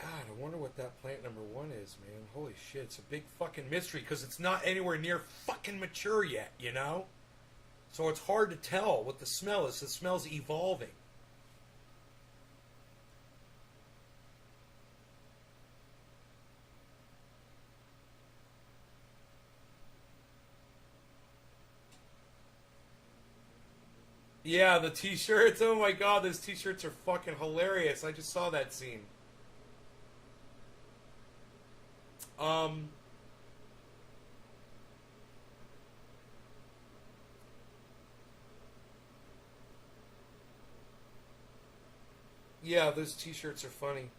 I wonder what that plant number 1 is, man. Holy shit, it's a big fucking mystery because it's not anywhere near fucking mature yet, you know? So it's hard to tell what the smell is. The smell's evolving. Yeah, the t-shirts. Oh my god, those t-shirts are fucking hilarious. I just saw that scene. Um, yeah, those t-shirts are funny.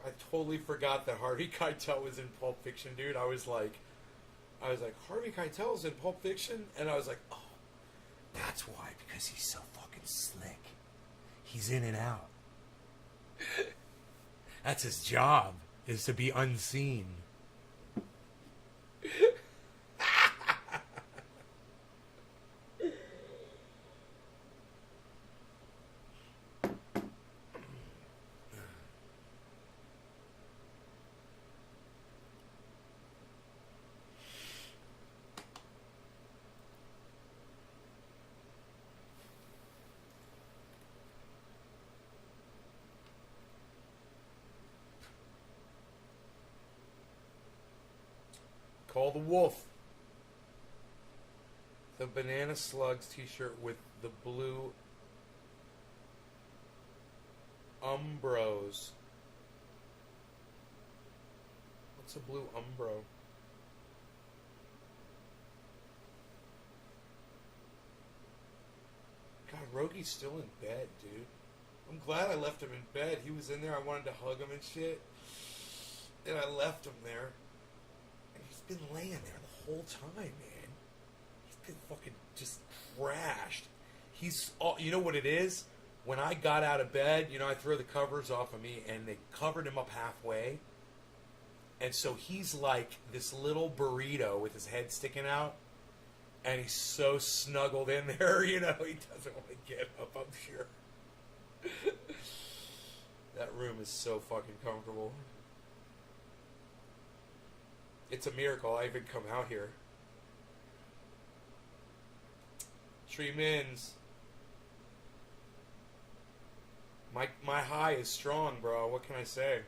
I totally forgot that Harvey Keitel was in Pulp Fiction, dude. I was like, Harvey Keitel's in Pulp Fiction, and I was like, oh, That's why, because he's so fucking slick. He's in and out. That's his job, is to be unseen. Call the wolf. The Banana Slugs t-shirt with the blue Umbros. What's a blue Umbro? God, Rogie's still in bed, dude. I'm glad I left him in bed. He was in there. I wanted to hug him and shit. And I left him there. And he's been laying there the whole time, man. He's been fucking just crashed. He's all, you know what it is? When I got out of bed, you know, I threw the covers off of me and they covered him up halfway. And so he's like this little burrito with his head sticking out. And he's so snuggled in there, you know, he doesn't want to get up, I'm sure. That room is so fucking comfortable. It's a miracle I even come out here. Tree Mins. My high is strong, bro. What can I say?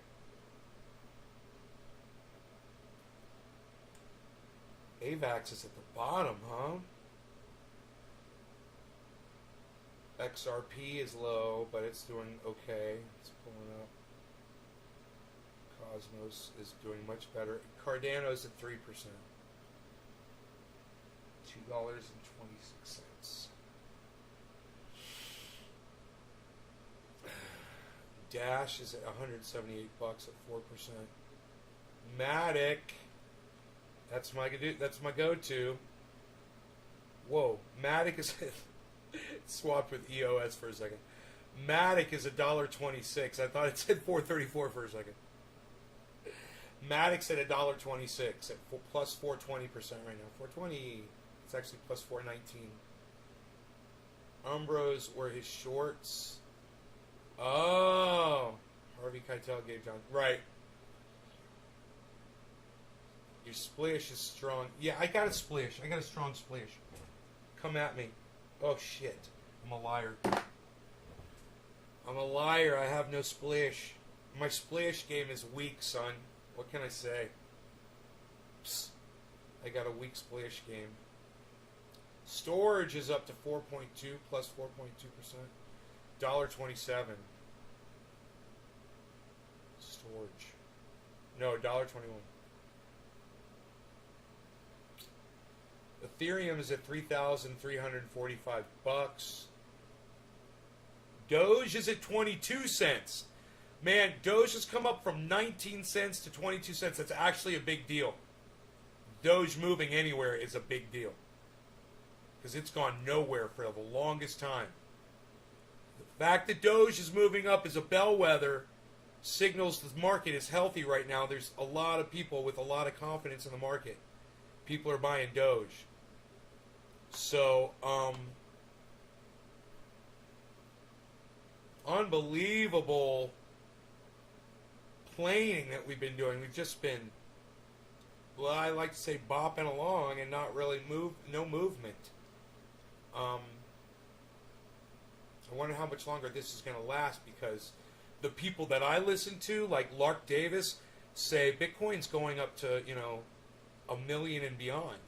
AVAX is at the bottom, huh? XRP is low, but it's doing okay. It's pulling up. Cosmos is doing much better. Cardano's at 3%. $2.26. Dash is at 178 bucks at 4%. Matic, that's my go-to. Whoa, Matic is swapped with EOS for a second. Matic is $1.26. I thought it said 434 for a second. Matic's at $1.26 at plus 420% right now. 420. It's actually plus 419. Umbros were his shorts. Oh, Harvey Keitel gave John right. Your splish is strong. Yeah, I got a splish. I got a strong splish. Come at me. Oh shit! I'm a liar. I'm a liar. I have no splish. My splish game is weak, son. What can I say? Psst. I got a weak splish game. Storage is up to 4.2 plus 4.2%. $1.27. Storage. No, $1.21. Ethereum is at 3,345 bucks. Doge is at 22 cents. Man, Doge has come up from 19 cents to 22 cents. That's actually a big deal. Doge moving anywhere is a big deal. Because it's gone nowhere for the longest time. The fact that Doge is moving up is a bellwether, signals the market is healthy right now. There's a lot of people with a lot of confidence in the market. People are buying Doge. So, unbelievable playing that we've been doing. We've just been, well, I like to say bopping along and not really no movement. I wonder how much longer this is going to last, because the people that I listen to, like Lark Davis, say Bitcoin's going up to, you know, 1 million and beyond.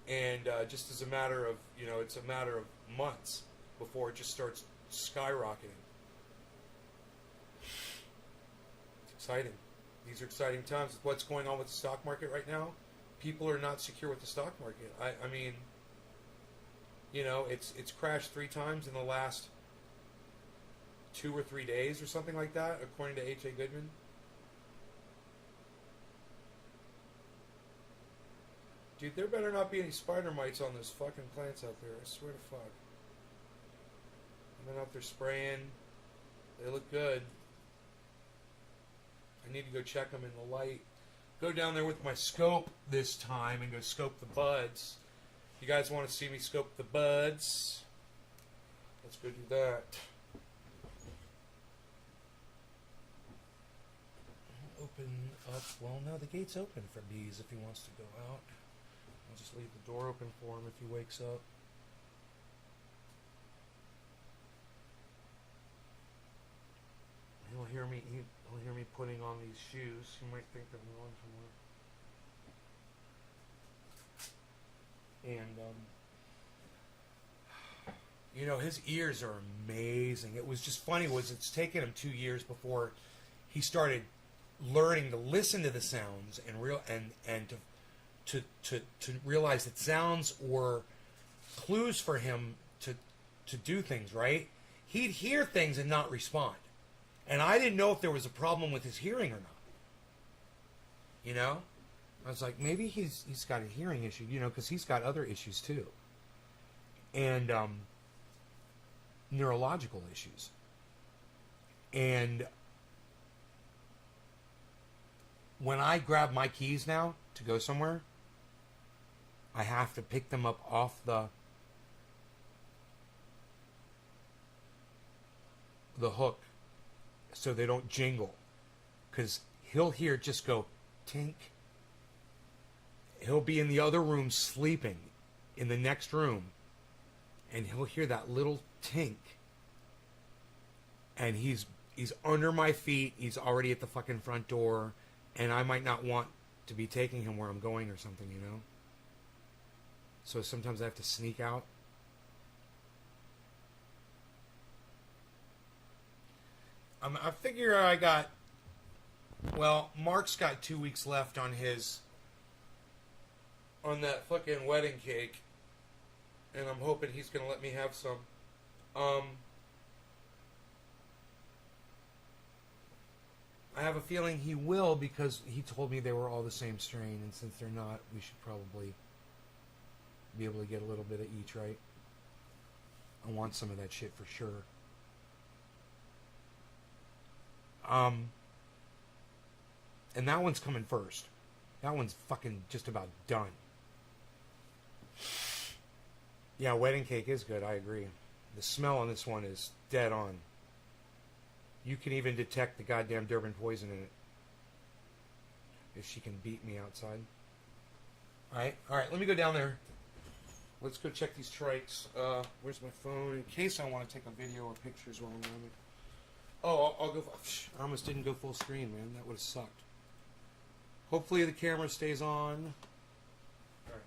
And just as a matter of, you know, it's a matter of months before it just starts skyrocketing. It's exciting. These are exciting times. What's going on with the stock market right now? People are not secure with the stock market. I mean, you know, it's crashed 3 times in the last 2 or 3 days or something like that, according to H.A. Goodman. Dude, there better not be any spider mites on those fucking plants out there. I swear to fuck. I've been out there spraying. They look good. I need to go check them in the light. Go down there with my scope this time and go scope the buds. You guys want to see me scope the buds? Let's go do that. Open up. Well, no, the gate's open for bees if he wants to go out. I'll just leave the door open for him if he wakes up. He'll hear me putting on these shoes. He might think that I'm going somewhere. And you know, his ears are amazing. It was just funny it's taken him 2 years before he started learning to listen to the sounds and to realize that sounds were clues for him to do things, right? He'd hear things and not respond. And I didn't know if there was a problem with his hearing or not. You know? I was like, maybe he's got a hearing issue, you know, because he's got other issues too. And neurological issues. And when I grab my keys now to go somewhere, I have to pick them up off the hook so they don't jingle, because he'll hear it just go tink. He'll be in the other room sleeping in the next room, and he'll hear that little tink, and he's under my feet. He's already at the fucking front door, and I might not want to be taking him where I'm going or something, you know? So sometimes I have to sneak out. I figure I got... Well, Mark's got 2 weeks left on that fucking wedding cake. And I'm hoping he's going to let me have some. I have a feeling he will, because he told me they were all the same strain, and since they're not, we should probably be able to get a little bit of each, right? I want some of that shit for sure. And that one's coming first. That one's fucking just about done. Yeah, wedding cake is good, I agree. The smell on this one is dead on. You can even detect the goddamn Durban poison in it. If she can beat me outside. Alright, let me go down there. Let's go check these trikes. Where's my phone? In case I want to take a video or pictures while I'm on it. Oh, I'll go... I almost didn't go full screen, man. That would have sucked. Hopefully the camera stays on. Alright.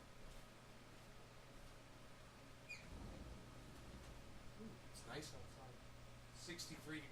It's nice outside. 63 degrees.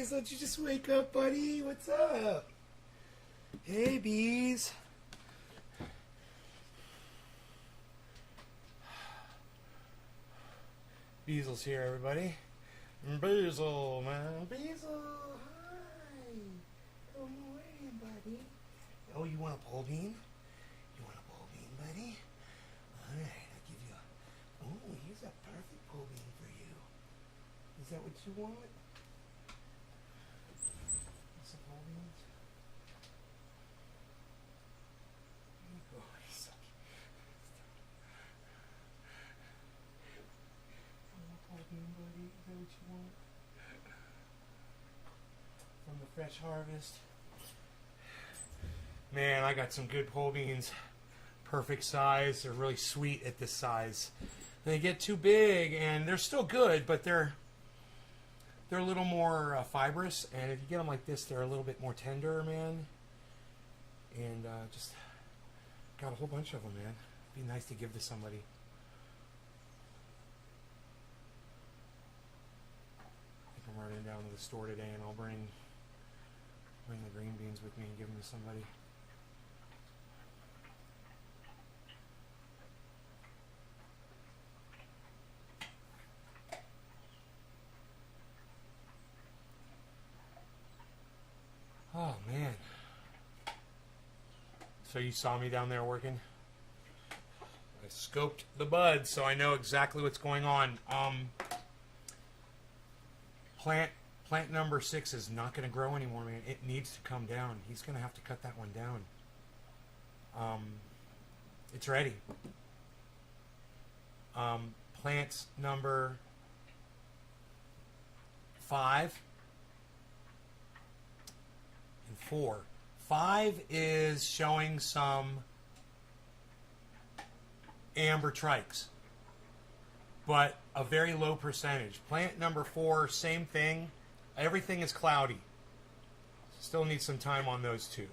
Bees, don't you just wake up, buddy? What's up? Hey, Bees. Beasel's here, everybody. Beasel, man. Beasel, hi. Good morning, buddy. Oh, you want a pole bean? You want a pole bean, buddy? All right, I'll give you a... Oh, here's a perfect pole bean for you. Is that what you want? Some pole beans? Here you go. He's so cute. Pole bean, buddy? Is that what you want? From the fresh harvest. Man, I got some good pole beans. Perfect size. They're really sweet at this size. They get too big, and they're still good, but they're a little more fibrous. And if you get them like this, they're a little bit more tender, man. And just got a whole bunch of them, man. Be nice to give to somebody. I think I'm running down to the store today, and I'll bring the green beans with me and give them to somebody. Oh, man. So you saw me down there working? I scoped the buds, so I know exactly what's going on. Plant number 6 is not going to grow anymore, man. It needs to come down. He's going to have to cut that one down. It's ready. Plants number 5 and 4. 5 is showing some amber trikes, but a very low percentage. Plant number 4, same thing. Everything is cloudy. Still need some time on those two.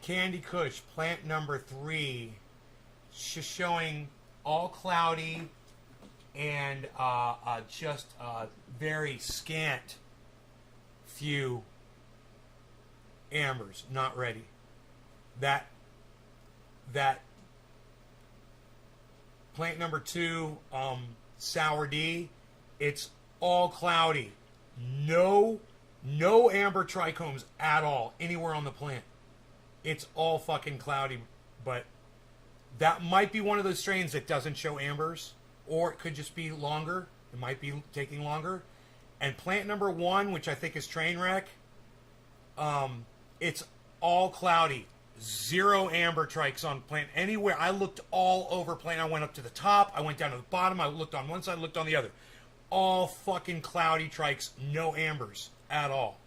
Candy Kush, plant number 3, showing all cloudy and just very scant few ambers, not ready. That plant number 2, Sour D, it's all cloudy. No amber trichomes at all anywhere on the plant. It's all fucking cloudy, but that might be one of those strains that doesn't show ambers, or it could just be longer. It might be taking longer. And plant number 1, which I think is Trainwreck, it's all cloudy. 0 amber trikes on plant anywhere. I looked all over plant. I went up to the top. I went down to the bottom. I looked on one side, looked on the other. All fucking cloudy trikes. No ambers at all.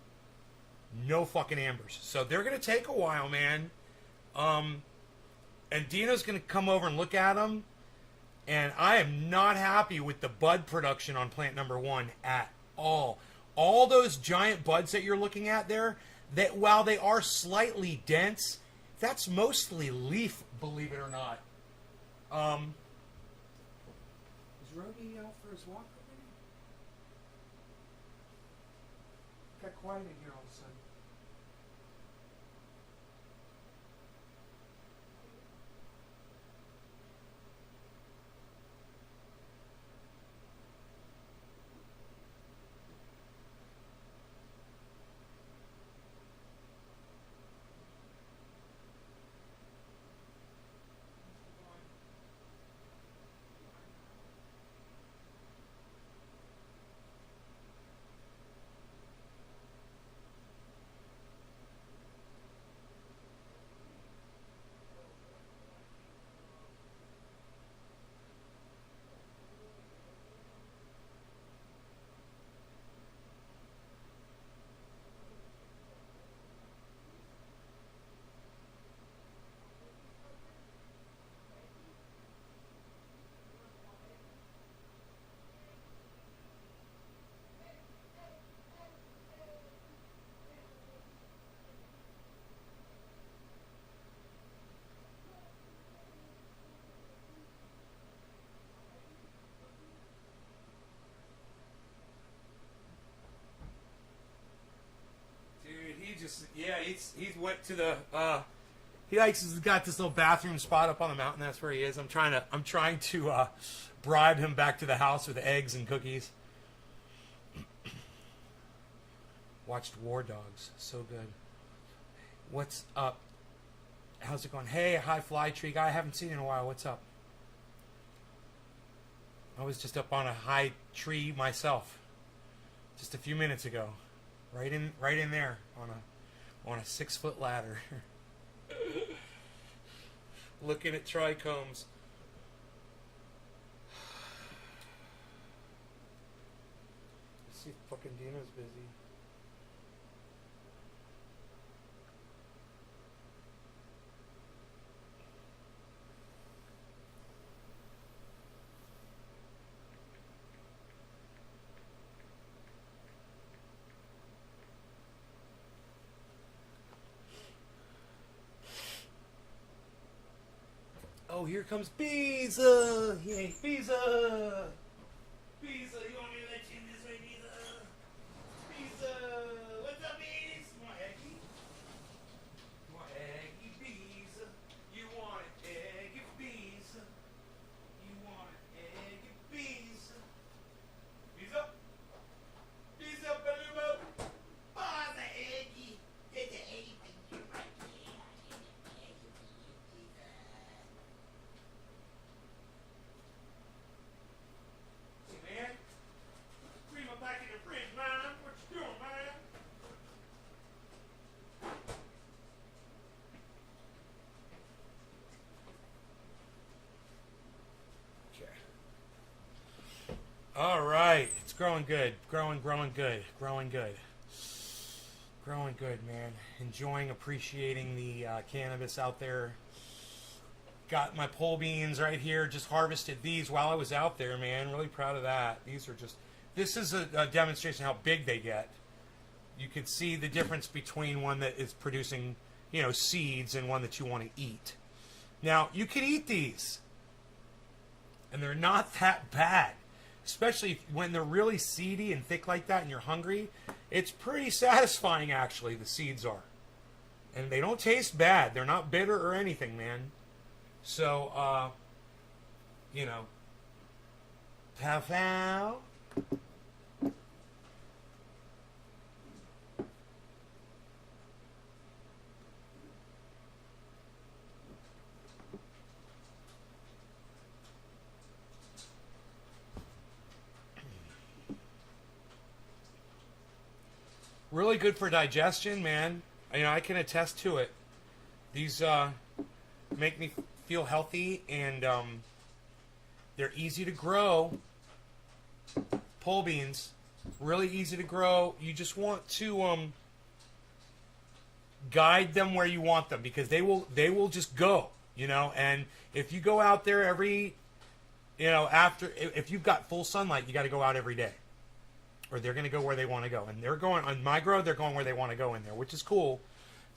No fucking ambers. So they're going to take a while, man. And Dina's going to come over and look at them. And I am not happy with the bud production on plant number 1 at all. All those giant buds that you're looking at there, that while they are slightly dense, that's mostly leaf, believe it or not. Is Roby out for his walk already? Got quiet in here all of a sudden. he's went to the he's got this little bathroom spot up on the mountain. That's where he is. I'm trying to bribe him back to the house with eggs and cookies. Watched War Dogs, so good. What's up? How's it going? Hey, hi fly tree guy. I haven't seen you in a while. What's up? I was just up on a high tree myself, just a few minutes ago, right in there on a 6-foot ladder, looking at trichomes. Let's see if fucking Dino's busy. Oh, here comes Beeza! Yay, Beeza! Beeza, you want me to let you in this way, Beeza? Beeza! What's up, Beez? You want eggy? You want eggy, Beeza? You want an eggy, Beeza? You want an eggy, Beeza? Beeza? Beeza, Baloo! Oh, the eggy! It's the eggy. All right, it's growing good, growing good, growing good, man. Enjoying, appreciating the cannabis out there. Got my pole beans right here. Just harvested these while I was out there, man. Really proud of that. These are just. This is a demonstration of how big they get. You can see the difference between one that is producing, seeds and one that you want to eat. Now you can eat these, and they're not that bad. Especially when they're really seedy and thick like that and you're hungry. It's pretty satisfying, actually, the seeds are. And they don't taste bad. They're not bitter or anything, man. So, pow pow. Really good for digestion, man. I can attest to it. These make me feel healthy, and they're easy to grow. Pole beans, really easy to grow. You just want to guide them where you want them, because they will just go, And if you go out there if you've got full sunlight, you got to go out every day. Or they're going to go where they want to go. And they're going, on my grow, they're going where they want to go in there, which is cool,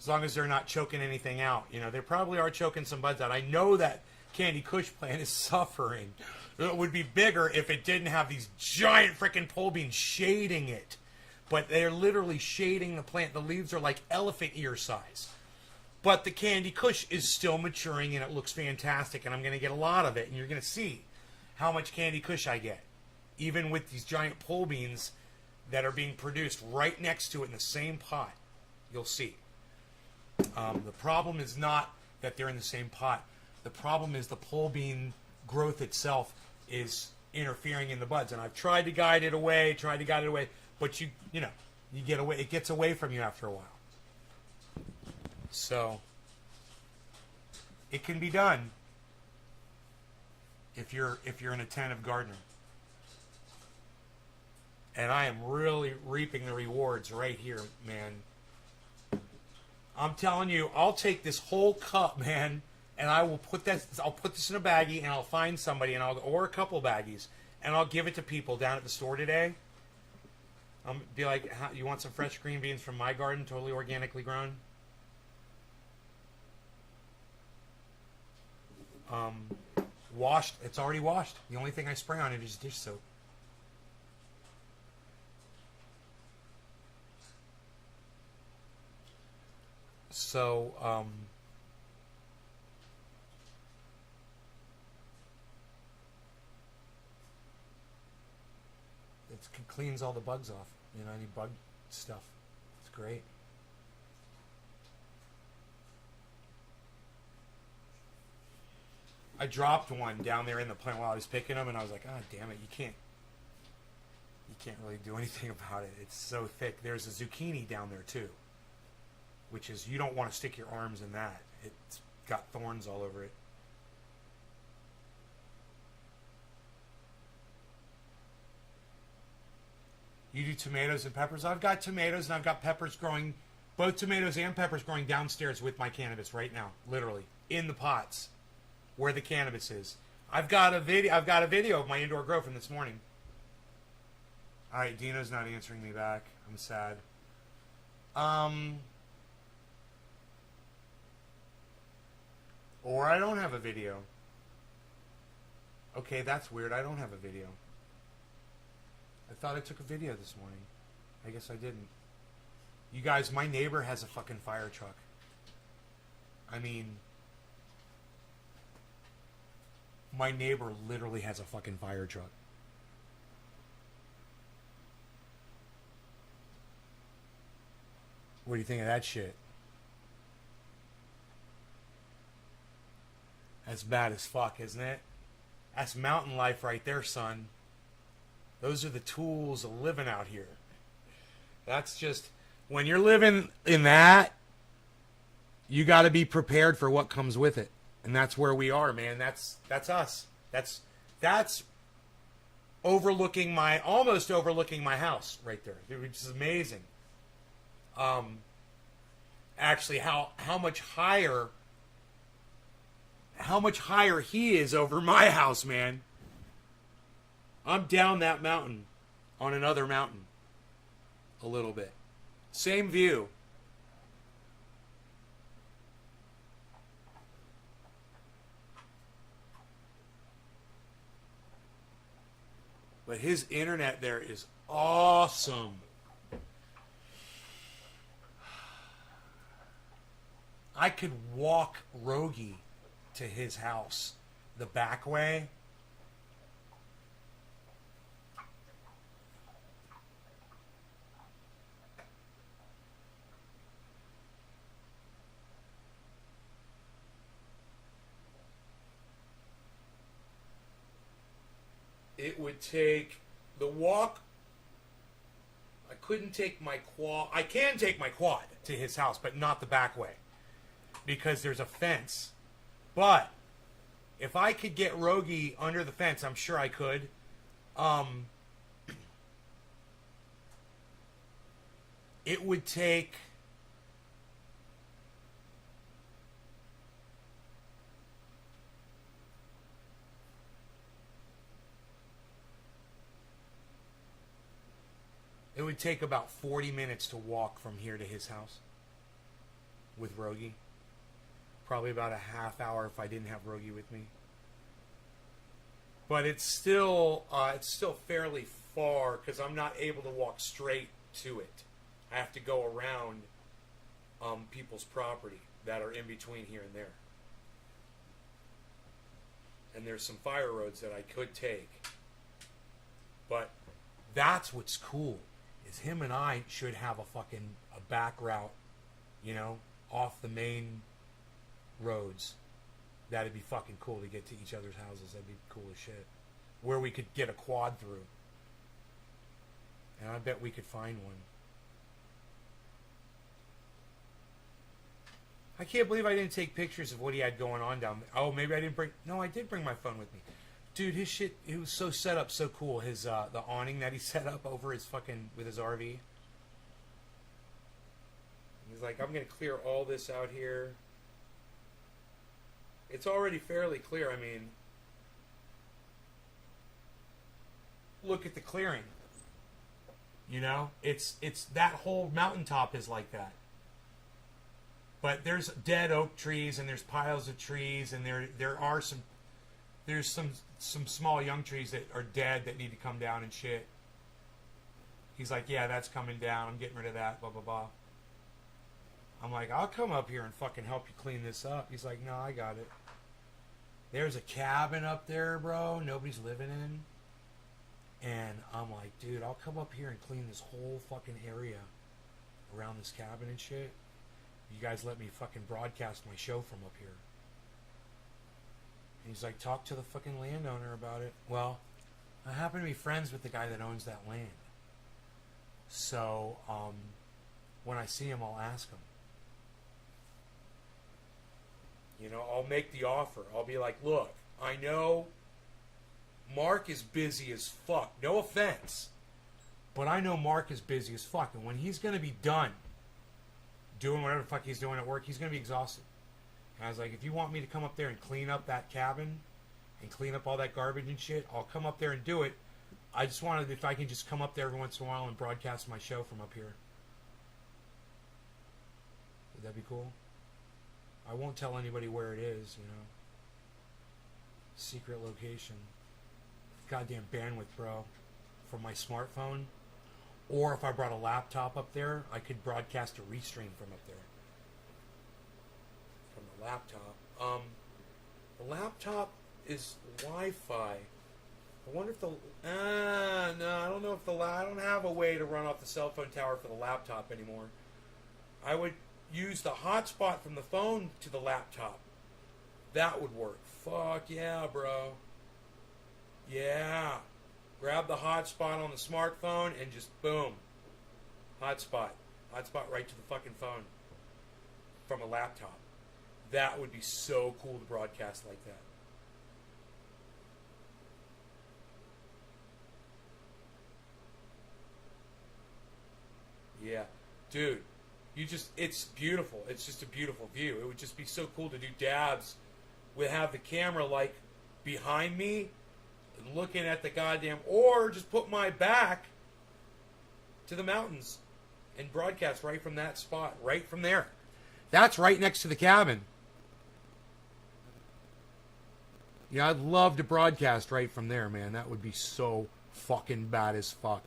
as long as they're not choking anything out. They probably are choking some buds out. I know that Candy Kush plant is suffering. It would be bigger if it didn't have these giant freaking pole beans shading it. But they're literally shading the plant. The leaves are like elephant ear size. But the Candy Kush is still maturing, and it looks fantastic, and I'm going to get a lot of it. And you're going to see how much Candy Kush I get, even with these giant pole beans that are being produced right next to it in the same pot. You'll see. The problem is not that they're in the same pot. The problem is the pole bean growth itself is interfering in the buds. And I've tried to guide it away, but you get away. It gets away from you after a while. So it can be done if you're an attentive gardener. And I am really reaping the rewards right here, man. I'm telling you, I'll take this whole cup, man, and I'll put this in a baggie, and I'll find somebody, or a couple baggies, and I'll give it to people down at the store today. I'll be like, you want some fresh green beans from my garden, totally organically grown? Washed. It's already washed. The only thing I spray on it is dish soap. So, it cleans all the bugs off. You know, any bug stuff. It's great. I dropped one down there in the plant while I was picking them, and I was like, "Ah, damn it! You can't really do anything about it. It's so thick." There's a zucchini down there too, which is, you don't want to stick your arms in that. It's got thorns all over it. You do tomatoes and peppers? I've got tomatoes and I've got peppers growing, both tomatoes and peppers growing downstairs with my cannabis right now, literally in the pots where the cannabis is. I've got a video of my indoor grow from this morning. All right, Dino's not answering me back. I'm sad. Or I don't have a video. Okay, that's weird. I don't have a video. I thought I took a video this morning. I guess I didn't. You guys, my neighbor has a fucking fire truck. I mean, my neighbor literally has a fucking fire truck. What do you think of that shit? That's bad as fuck, isn't it? That's mountain life right there, son. Those are the tools of living out here. That's just, when you're living in that, you got to be prepared for what comes with it. And that's where we are, man. That's us. That's almost overlooking my house right there, which is amazing. Actually, how much higher he is over my house, man. I'm down that mountain on another mountain a little bit. Same view. But his internet there is awesome. I could walk Rogie to his house the back way. It would take the walk. I couldn't take my quad. I can take my quad to his house, but not the back way, because there's a fence. But if I could get Rogie under the fence, I'm sure I could. It would take about 40 minutes to walk from here to his house with Rogie. Probably about a half hour if I didn't have Rogie with me. But it's still fairly far because I'm not able to walk straight to it. I have to go around people's property that are in between here and there. And there's some fire roads that I could take. But that's what's cool, is him and I should have a back route, you know, off the main roads. That'd be fucking cool to get to each other's houses. That'd be cool as shit. Where we could get a quad through. And I bet we could find one. I can't believe I didn't take pictures of what he had going on down there. Oh, maybe I didn't bring... No, I did bring my phone with me. Dude, his shit, it was so set up, so cool. His, the awning that he set up over his fucking... with his RV. He's like, I'm going to clear all this out here. It's already fairly clear. I mean, look at the clearing. You know, it's that whole mountaintop is like that. But there's dead oak trees and there's piles of trees and there's some small young trees that are dead that need to come down and shit. He's like, yeah, that's coming down. I'm getting rid of that. Blah blah blah. I'm like, I'll come up here and fucking help you clean this up. He's like, no, I got it. There's a cabin up there, bro. Nobody's living in. And I'm like, dude, I'll come up here and clean this whole fucking area around this cabin and shit. You guys let me fucking broadcast my show from up here. And he's like, talk to the fucking landowner about it. Well, I happen to be friends with the guy that owns that land. So, when I see him, I'll ask him. You know, I'll make the offer. I'll be like, look, I know Mark is busy as fuck. No offense. But I know Mark is busy as fuck. And when he's going to be done doing whatever the fuck he's doing at work, he's going to be exhausted. And I was like, if you want me to come up there and clean up that cabin and clean up all that garbage and shit, I'll come up there and do it. I just wanted, if I can just come up there every once in a while and broadcast my show from up here. Would that be cool? I won't tell anybody where it is, you know. Secret location. Goddamn bandwidth, bro. From my smartphone. Or if I brought a laptop up there, I could broadcast a restream from up there. From the laptop. The laptop is Wi-Fi. I wonder if the... no, I don't know if I don't have a way to run off the cell phone tower for the laptop anymore. I would use the hotspot from the phone to the laptop. That would work. Fuck yeah, bro. Yeah. Grab the hotspot on the smartphone and just boom. Hotspot. Hotspot right to the fucking phone. From a laptop. That would be so cool to broadcast like that. Yeah. Dude. It's beautiful. It's just a beautiful view. It would just be so cool to do dabs with have the camera like behind me and looking at the goddamn, or just put my back to the mountains and broadcast right from that spot, right from there. That's right next to the cabin. Yeah, I'd love to broadcast right from there, man. That would be so fucking bad as fuck.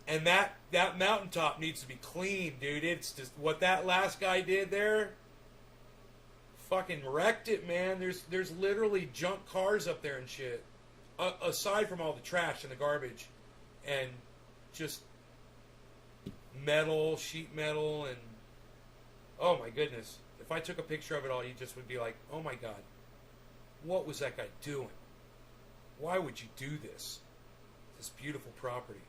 And that mountaintop needs to be clean, dude. It's just what that last guy did there. Fucking wrecked it, man. There's literally junk cars up there and shit. Aside from all the trash and the garbage, and just metal, sheet metal, and oh my goodness. If I took a picture of it all, you just would be like, oh my god, what was that guy doing? Why would you do this? This beautiful property.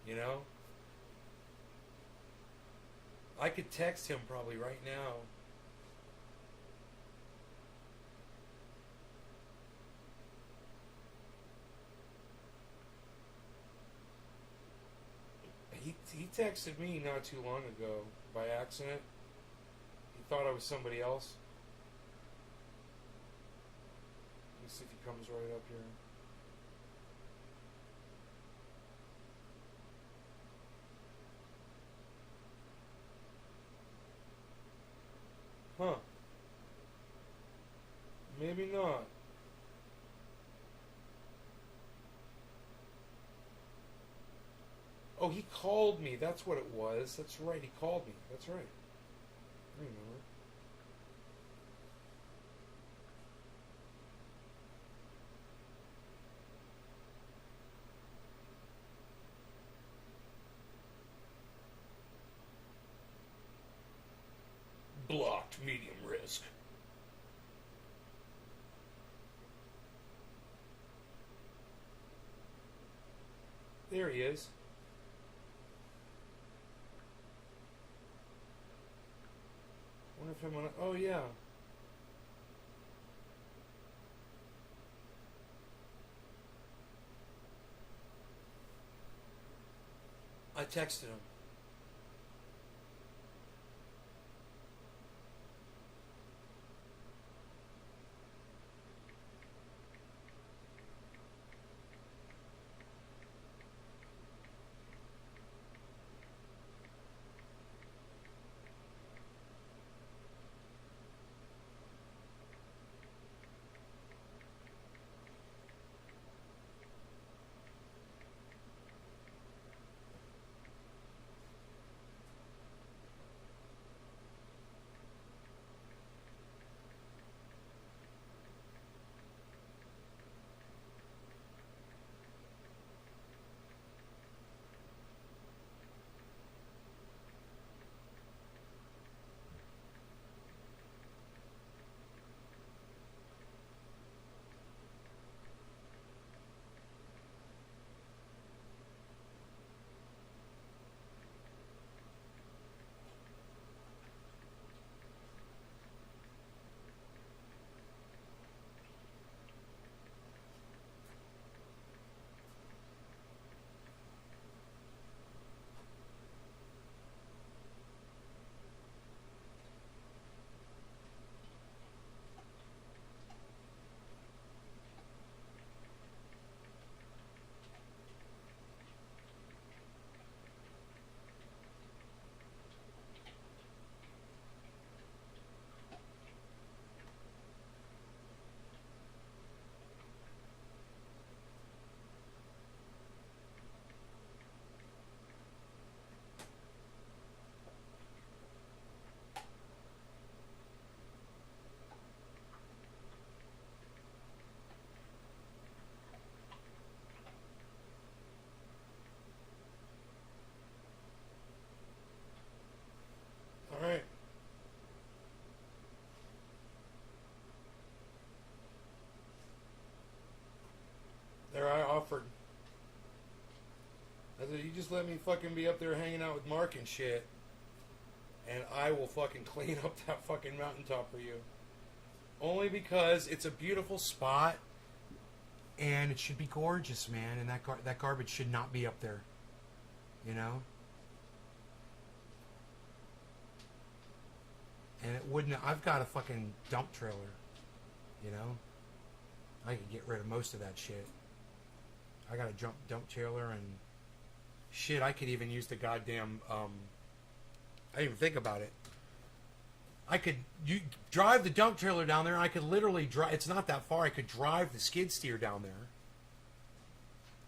You know? I could text him probably right now. He texted me not too long ago by accident. He thought I was somebody else. Let me see if he comes right up here. Huh. Maybe not. Oh, he called me. That's what it was. That's right. He called me. That's right. I remember. Blocked, medium risk. There he is. Wonder if I'm gonna. Oh yeah. I texted him. just let me fucking be up there hanging out with Mark and shit. And I will fucking clean up that fucking mountaintop for you. Only because it's a beautiful spot. And it should be gorgeous, man. And that garbage should not be up there. You know? And it wouldn't... I've got a fucking dump trailer. You know? I could get rid of most of that shit. I got a dump trailer and... Shit, I could even use the goddamn... I didn't even think about it. I could drive the dump trailer down there. I could literally drive... It's not that far. I could drive the skid steer down there.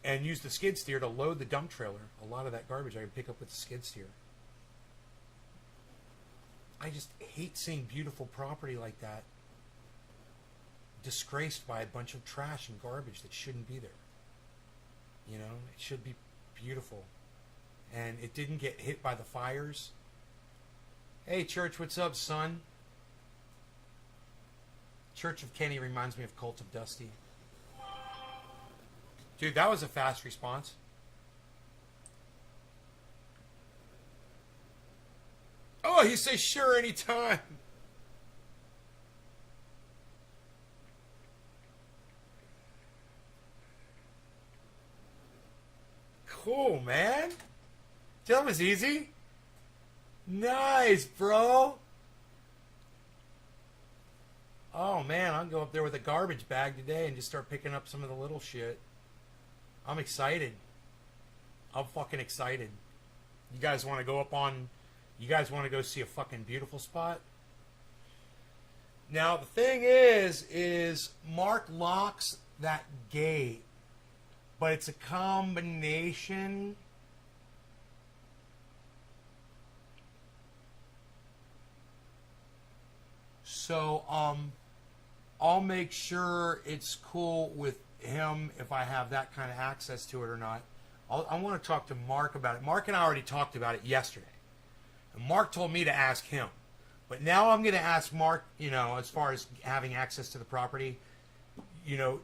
And use the skid steer to load the dump trailer. A lot of that garbage I could pick up with the skid steer. I just hate seeing beautiful property like that disgraced by a bunch of trash and garbage that shouldn't be there. You know, it should be beautiful. And it didn't get hit by the fires. Hey, Church, what's up, son? Church of Kenny reminds me of Cult of Dusty. Dude, that was a fast response. Oh, he says sure anytime. Cool, man. That was easy. Nice, bro. Oh, man, I'll go up there with a garbage bag today and just start picking up some of the little shit. I'm excited. I'm fucking excited. You guys want to go up on... You guys want to go see a fucking beautiful spot? Now, the thing is Mark locks that gate. But it's a combination... So, I'll make sure it's cool with him if I have that kind of access to it or not. I want to talk to Mark about it. Mark and I already talked about it yesterday. And Mark told me to ask him. But now I'm going to ask Mark, you know, as far as having access to the property, you know,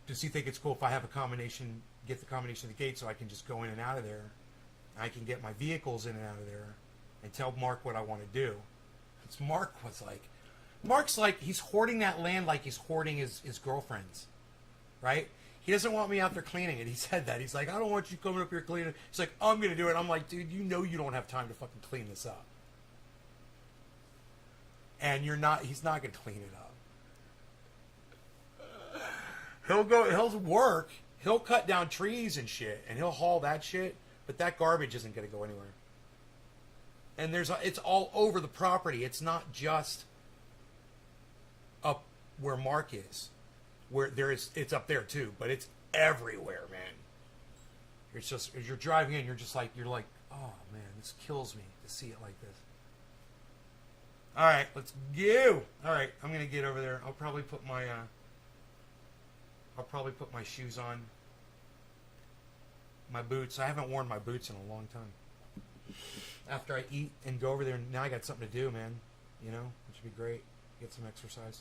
does he think it's cool if I have a combination, get the combination of the gate so I can just go in and out of there? I can get my vehicles in and out of there and tell Mark what I want to do. Mark's like, he's hoarding that land like he's hoarding his girlfriend's, right? He doesn't want me out there cleaning it. He said that. He's like, I don't want you coming up here cleaning. He's like, I'm going to do it. I'm like, dude, you know you don't have time to fucking clean this up. And he's not going to clean it up. He'll work. He'll cut down trees and shit, and he'll haul that shit, but that garbage isn't going to go anywhere. And it's all over the property. It's not just up where Mark is. It's up there too, but it's everywhere, man. It's just, as you're driving in, you're like, oh man, this kills me to see it like this. All right, let's go. All right, I'm gonna get over there. I'll probably put my shoes on, my boots. I haven't worn my boots in a long time. After I eat and go over there, now I got something to do, man. You know, it should be great. Get some exercise.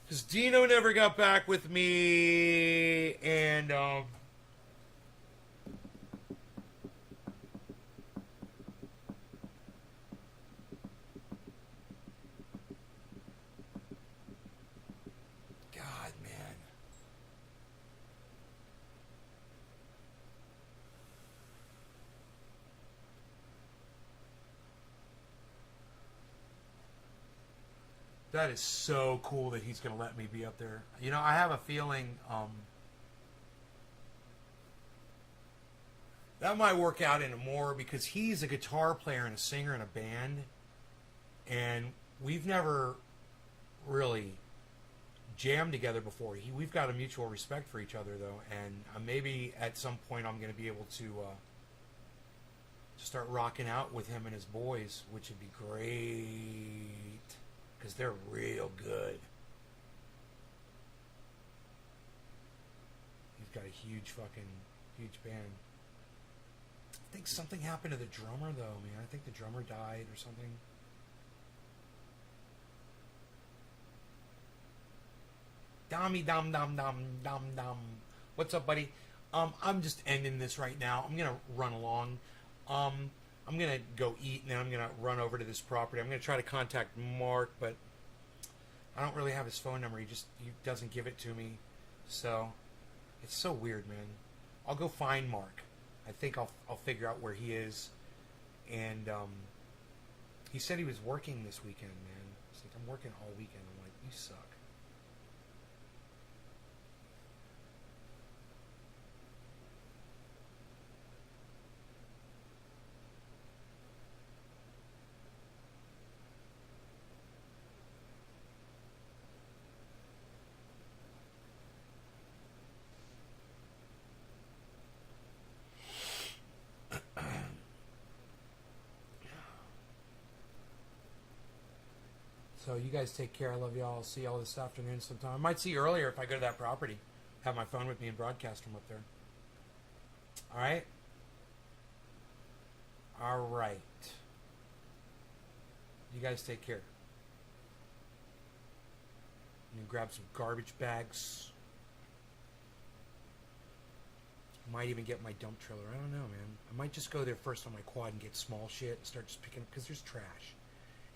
Because Dino never got back with me, and God, man. That is so cool that he's going to let me be up there. You know, I have a feeling that might work out into more because he's a guitar player and a singer in a band. And we've never really jammed together before. We've got a mutual respect for each other, though. And maybe at some point I'm going to be able to start rocking out with him and his boys, which would be great. Because they're real good. He's got a huge band. I think something happened to the drummer, though, man. I think the drummer died or something. Dummy dum dum dum dum dum. What's up, buddy? I'm just ending this right now. I'm gonna run along. Um, I'm gonna go eat, and then I'm gonna run over to this property. I'm gonna try to contact Mark, but I don't really have his phone number. He doesn't give it to me, so it's so weird, man. I'll go find Mark. I think I'll figure out where he is, and he said he was working this weekend, man. He's like, I'm working all weekend. I'm like, you suck. So you guys take care. I love y'all. I'll see y'all this afternoon sometime. I might see you earlier if I go to that property. Have my phone with me and broadcast from up there. All right? All right. You guys take care. I'm going to grab some garbage bags. Might even get my dump trailer. I don't know, man. I might just go there first on my quad and get small shit and start just picking up, because there's trash.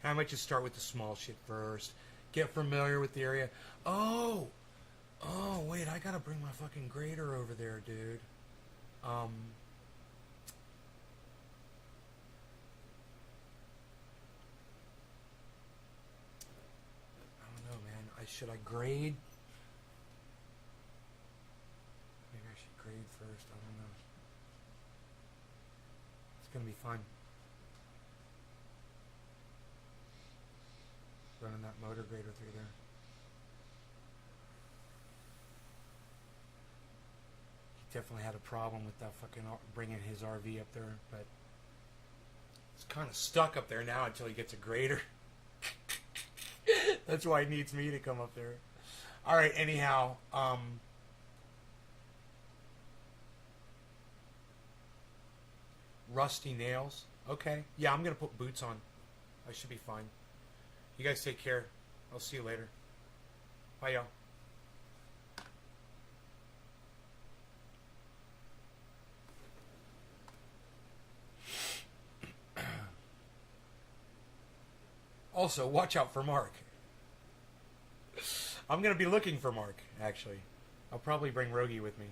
I might just start with the small shit first. Get familiar with the area. Oh, wait, I gotta bring my fucking grader over there, dude. I don't know, man. Should I grade? Maybe I should grade first. I don't know. It's gonna be fun. Running that motor grader through there. He definitely had a problem with that fucking bringing his RV up there, but it's kind of stuck up there now until he gets a grader. That's why he needs me to come up there. All right. Anyhow, rusty nails. Okay. Yeah, I'm gonna put boots on. I should be fine. You guys take care. I'll see you later. Bye, y'all. Also, watch out for Mark. I'm going to be looking for Mark, actually. I'll probably bring Rogie with me.